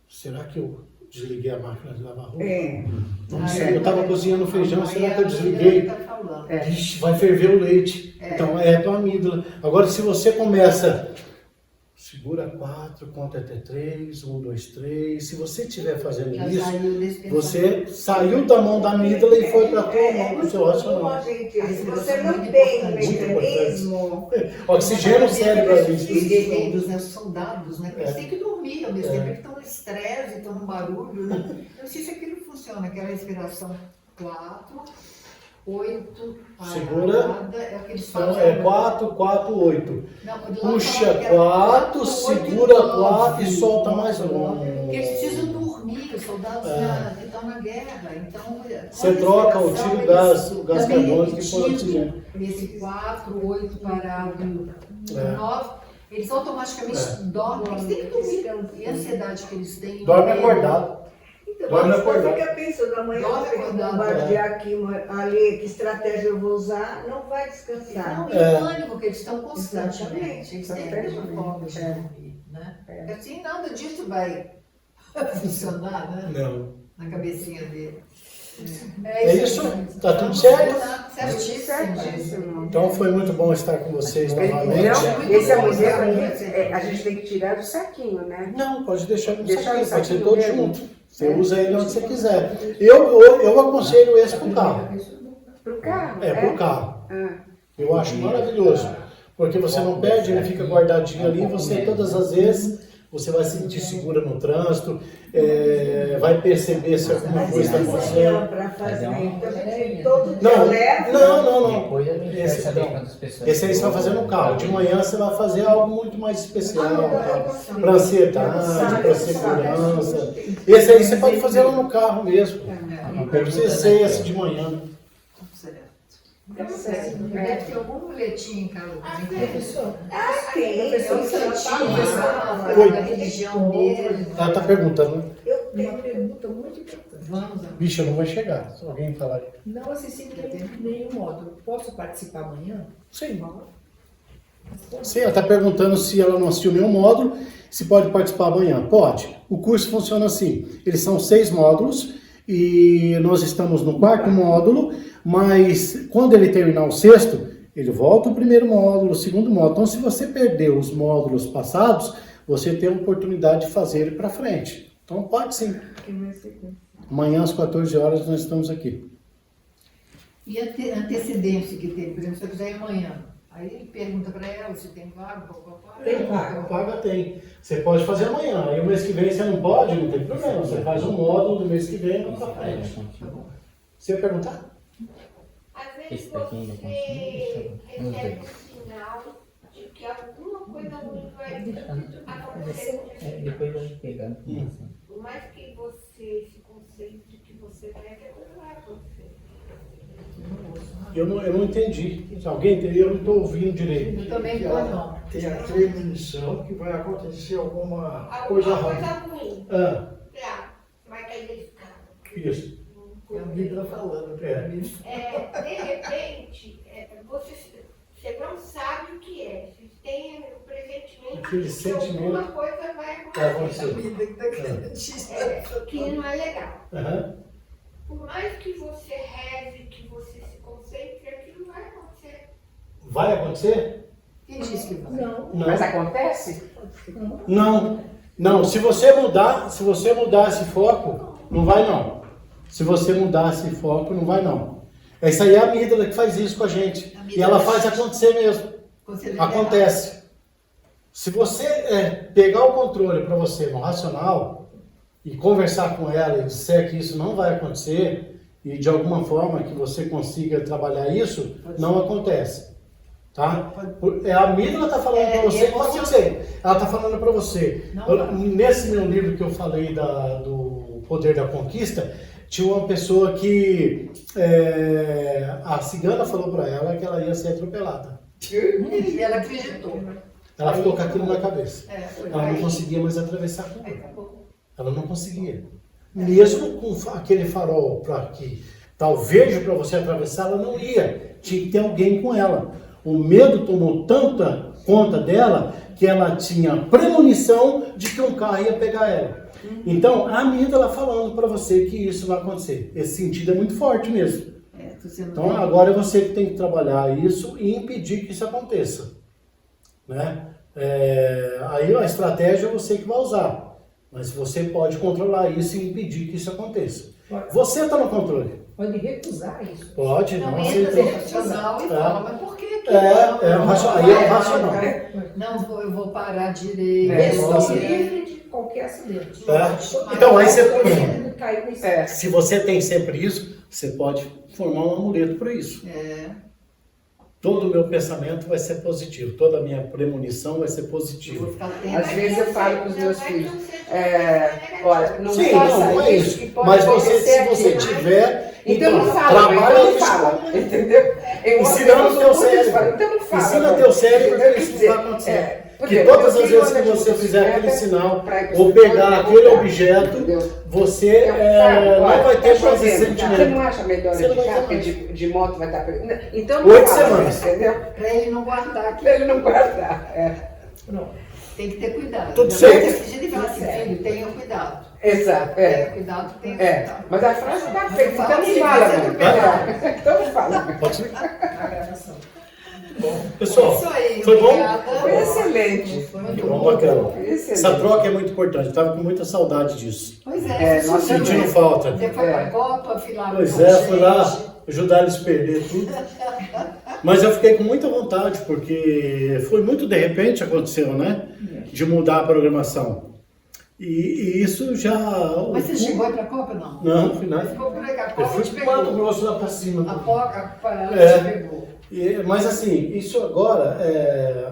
Será que eu desliguei a máquina de lavar roupa. É. Eu estava cozinhando feijão, será que eu desliguei? Vixe, vai ferver o leite. Então é tua amígdala. Agora, se você começa, segura 4, conta até 3, 1, 2, 3. Se você estiver fazendo isso, você saiu da mão da amígdala e foi para a tua mão, para o seu racional. Gente, se você não tem um mecanismo, Oxigênio o cérebro ali. Os guerreiros, né, os soldados, né? Eles têm que dormir ao mesmo tempo, eles estão no estresse, estão no barulho, né? Eu não sei se aquilo funciona, aquela respiração 4, 8, Segura. é o que eles Então fazem. é 4, 4, 8. Não, Puxa 4, segura 4 e solta mais um. Porque eles precisam dormir, os soldados que estão na guerra. Então, Você troca o tiro o gás carbônico e põe o oxigênio. Nesse 4, 8 parado, 9, eles automaticamente dormem. Eles têm que dormir. E a ansiedade que eles têm. Dorme acordado. então Dorme você acordado. fica pensando, amanhã eu Dorme vou ter que acordado, bombardear aqui, ali, que estratégia eu vou usar, não vai Não, descansar. e o pânico que eles estão constantemente. Exatamente, Eles têm que ter uma forma de dormir, né? Assim, nada disso vai funcionar, né? Não. Na cabecinha dele. É isso? Tá tudo certo? Tá certíssimo. Então foi muito bom estar com vocês novamente. Então, esse é o modelo a gente tem que tirar do saquinho, né? Não, pode deixar no Deixar saquinho, no pode ser saquinho todo mesmo. junto. Você usa ele onde você quiser. Eu aconselho esse pro carro. Pro carro? É, pro carro. Ah. Eu acho maravilhoso. Porque você não perde, ele fica guardadinho ali, você todas as vezes você vai se sentir segura no trânsito, vai perceber se alguma coisa está acontecendo. Para fazer, Mas é então a gente todo dia Não, leva. não. Depois a gente vai Esse saber não. quantas pessoas. Esse aí você vai fazer no carro. De manhã você vai fazer algo muito mais especial, para ansiedade, para segurança. Esse aí você pode fazer lá no carro mesmo. Não precisa ser esse de manhã. Deve ter algum boletim, Carol. Tem, Oi. Da religião dele. Ela está perguntando, né? eu tenho. Uma pergunta muito importante. Vamos, Bicho, não vai chegar. Se alguém falar. Não assisti nenhum módulo. Posso participar amanhã? Sim. Sim, ela está perguntando se ela não assistiu nenhum módulo, se pode participar amanhã. Pode. O curso funciona assim. Eles são 6 módulos e nós estamos no 4º módulo, mas quando ele terminar o 6º, ele volta o 1º módulo, o 2º módulo. Então, se você perder os módulos passados, você tem a oportunidade de fazer ele para frente. Então, pode sim. Amanhã, às 14 horas, nós estamos aqui. E a antecedência que teve, por exemplo, se eu quiser ir amanhã, aí pergunta para ela se tem vaga, Tem vaga. Vaga tem. Você pode fazer amanhã. Aí o mês que vem você não pode, não tem problema. Você faz um módulo do mês que vem e para frente. Você ia perguntar? Às vezes Esse daqui ainda você continua? recebe um sinal de que alguma coisa ruim vai acontecer com você. Depois vai pegando. Por mais que você se concentre, que você vai, a coisa vai acontecer. Eu não entendi. Se alguém entendeu, eu não estou ouvindo direito. Eu também não. Tem a premonição que vai acontecer alguma Alguma coisa coisa ruim. ruim. Vai cair desse carro. Isso. É o Bíblia falando para mim. De repente, você não sabe o que é. Você tem o pressentimento Aquele de que sentimento alguma coisa vai vai acontecer. acontecer. Que não é legal. Aham. Por mais que você reze, que você se concentre, aquilo vai acontecer. Vai acontecer? Quem disse que vai? Não. Não. Mas acontece? Não. Se você mudar esse foco, não vai não. Se você mudar esse foco, não vai não. Essa aí é a amígdala que faz isso com a gente. E ela faz acontecer mesmo. Acontece. Se você pegar o controle para você no racional e conversar com ela e disser que isso não vai acontecer e de alguma forma que você consiga trabalhar isso, não acontece. Tá? A amígdala está falando para você que vai acontecer. Ela está falando para você. Nesse meu livro que eu falei do Poder da Conquista, tinha uma pessoa que a cigana falou para ela que ela ia ser atropelada. E ela acreditou. Ela ficou com aquilo na cabeça. Foi. Ela não conseguia mais atravessar a rua. Ela não conseguia. Mesmo com aquele farol para que tá o verde para você atravessar, ela não ia. Tinha que ter alguém com ela. O medo tomou tanta conta dela que ela tinha premonição de que um carro ia pegar ela. Então, a amígdala falando para você que isso vai acontecer. Esse sentido é muito forte mesmo. Tô sendo Então, bem. agora é você que tem que trabalhar isso e impedir que isso aconteça. Né? Aí a estratégia é você que vai usar. Mas você pode controlar isso e impedir que isso aconteça. Você está no controle. Pode recusar isso. Pode, Não não entra aceita. dentro do racional e fala, mas por que que É o racional. Aí é o não? racional. Não, eu vou parar direito. Estou nossa. livre de qualquer acidente. Então, aí você. Ele caiu em cima. Se você tem sempre isso, você pode formar um amuleto para isso. Todo o meu pensamento vai ser positivo, toda a minha premonição vai ser Eu vou positiva. ficar Às atenta. vezes eu falo para os meus filhos, olha, não Sim, faça não é isso, isso. que pode Mas acontecer se você aquilo. tiver, Então não fala, trabalha então não isso. fala, entendeu? Ensinando o teu cérebro. Então não fala. Ensina teu cérebro que isso vai acontecer. Que todas as vezes que você fizer aquele sinal ou pegar aquele objeto, você não vai ter mais esse Você sentimento. não acha melhor Você não vai indicar ter que mais. de moto vai estar pegando? Então não 8 fala, semanas. entendeu? Pra ele não guardar aqui. Pra ele não guardar. Pronto. Tem que ter cuidado. Tudo Não certo. é que se ele fala assim, filho, tenha cuidado. Exato, Tenha cuidado, tenha cuidado. Mas a frase está feita, então não Fala, fala, você mãe. não Então não fala. Pode ser? A gravação. Pessoal, Isso aí, foi bom? obrigada. Foi excelente. Foi muito Bom, bom. bacana. Foi excelente. Essa troca é muito importante. Estava com muita saudade disso. Pois é, nós você também. Sentindo falta. foi pra Copa, fui lá Pois com a é, fui gente. lá ajudar eles a perder tudo. Mas eu fiquei com muita vontade, porque foi muito de repente aconteceu, né? De mudar a programação. E isso já. Mas você chegou aí pra Copa, não? Não, fui nada. Ficou por aqui, a Eu Copa fui te pro Mato pegou. Grosso lá pra cima. A Copa É. te pegou. Mas assim, isso agora,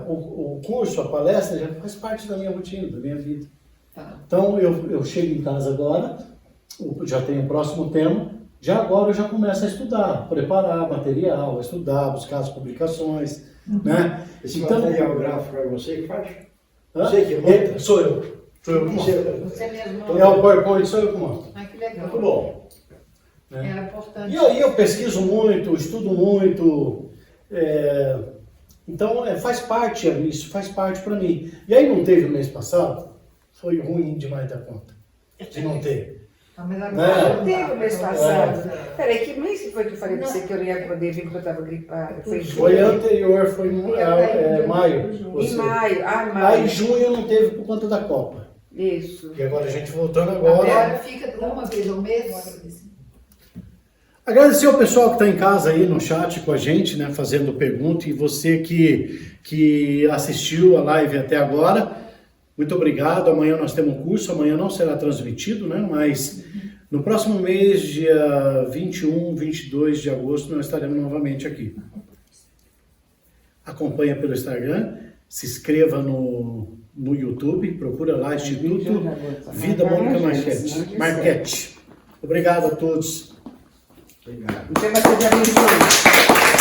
o curso, a palestra, já faz parte da minha rotina, da minha vida. Tá. Então eu chego em casa agora, já tenho o próximo tema, já agora eu já começo a estudar, preparar material, estudar, buscar as publicações, né? Esse Então, material gráfico é você que faz? hã? Você que monta? Sou eu. Sou eu que monto. Você mesmo. É o PowerPoint, sou eu que monto. Ah, que legal. Muito bom. Né? Era importante. E aí eu pesquiso muito, estudo muito, então faz parte isso, faz parte para mim. E aí não teve o mês passado, foi ruim demais da conta, de não ter. Ah, mas É. agora Não teve o mês passado. Peraí, que mês que foi que eu falei pra você que eu não ia poder vir porque eu estava gripada? Foi em Foi junho? anterior, foi em maio. Em Você. maio. Ah, Aí maio. junho não teve por conta da Copa. Isso. E agora a gente voltando agora. Agora fica uma vez ao mês. Agradecer ao pessoal que está em casa aí no chat com a gente, né, fazendo pergunta, e você que assistiu a live até agora, muito obrigado. Amanhã nós temos um curso, amanhã não será transmitido, né, mas no próximo mês, dia 21, 22 de agosto, nós estaremos novamente aqui. Acompanha pelo Instagram, se inscreva no YouTube, procura lá Instituto Vida Mônica Marchetti. Obrigado a todos. Obrigado. Então vai ser dia 21.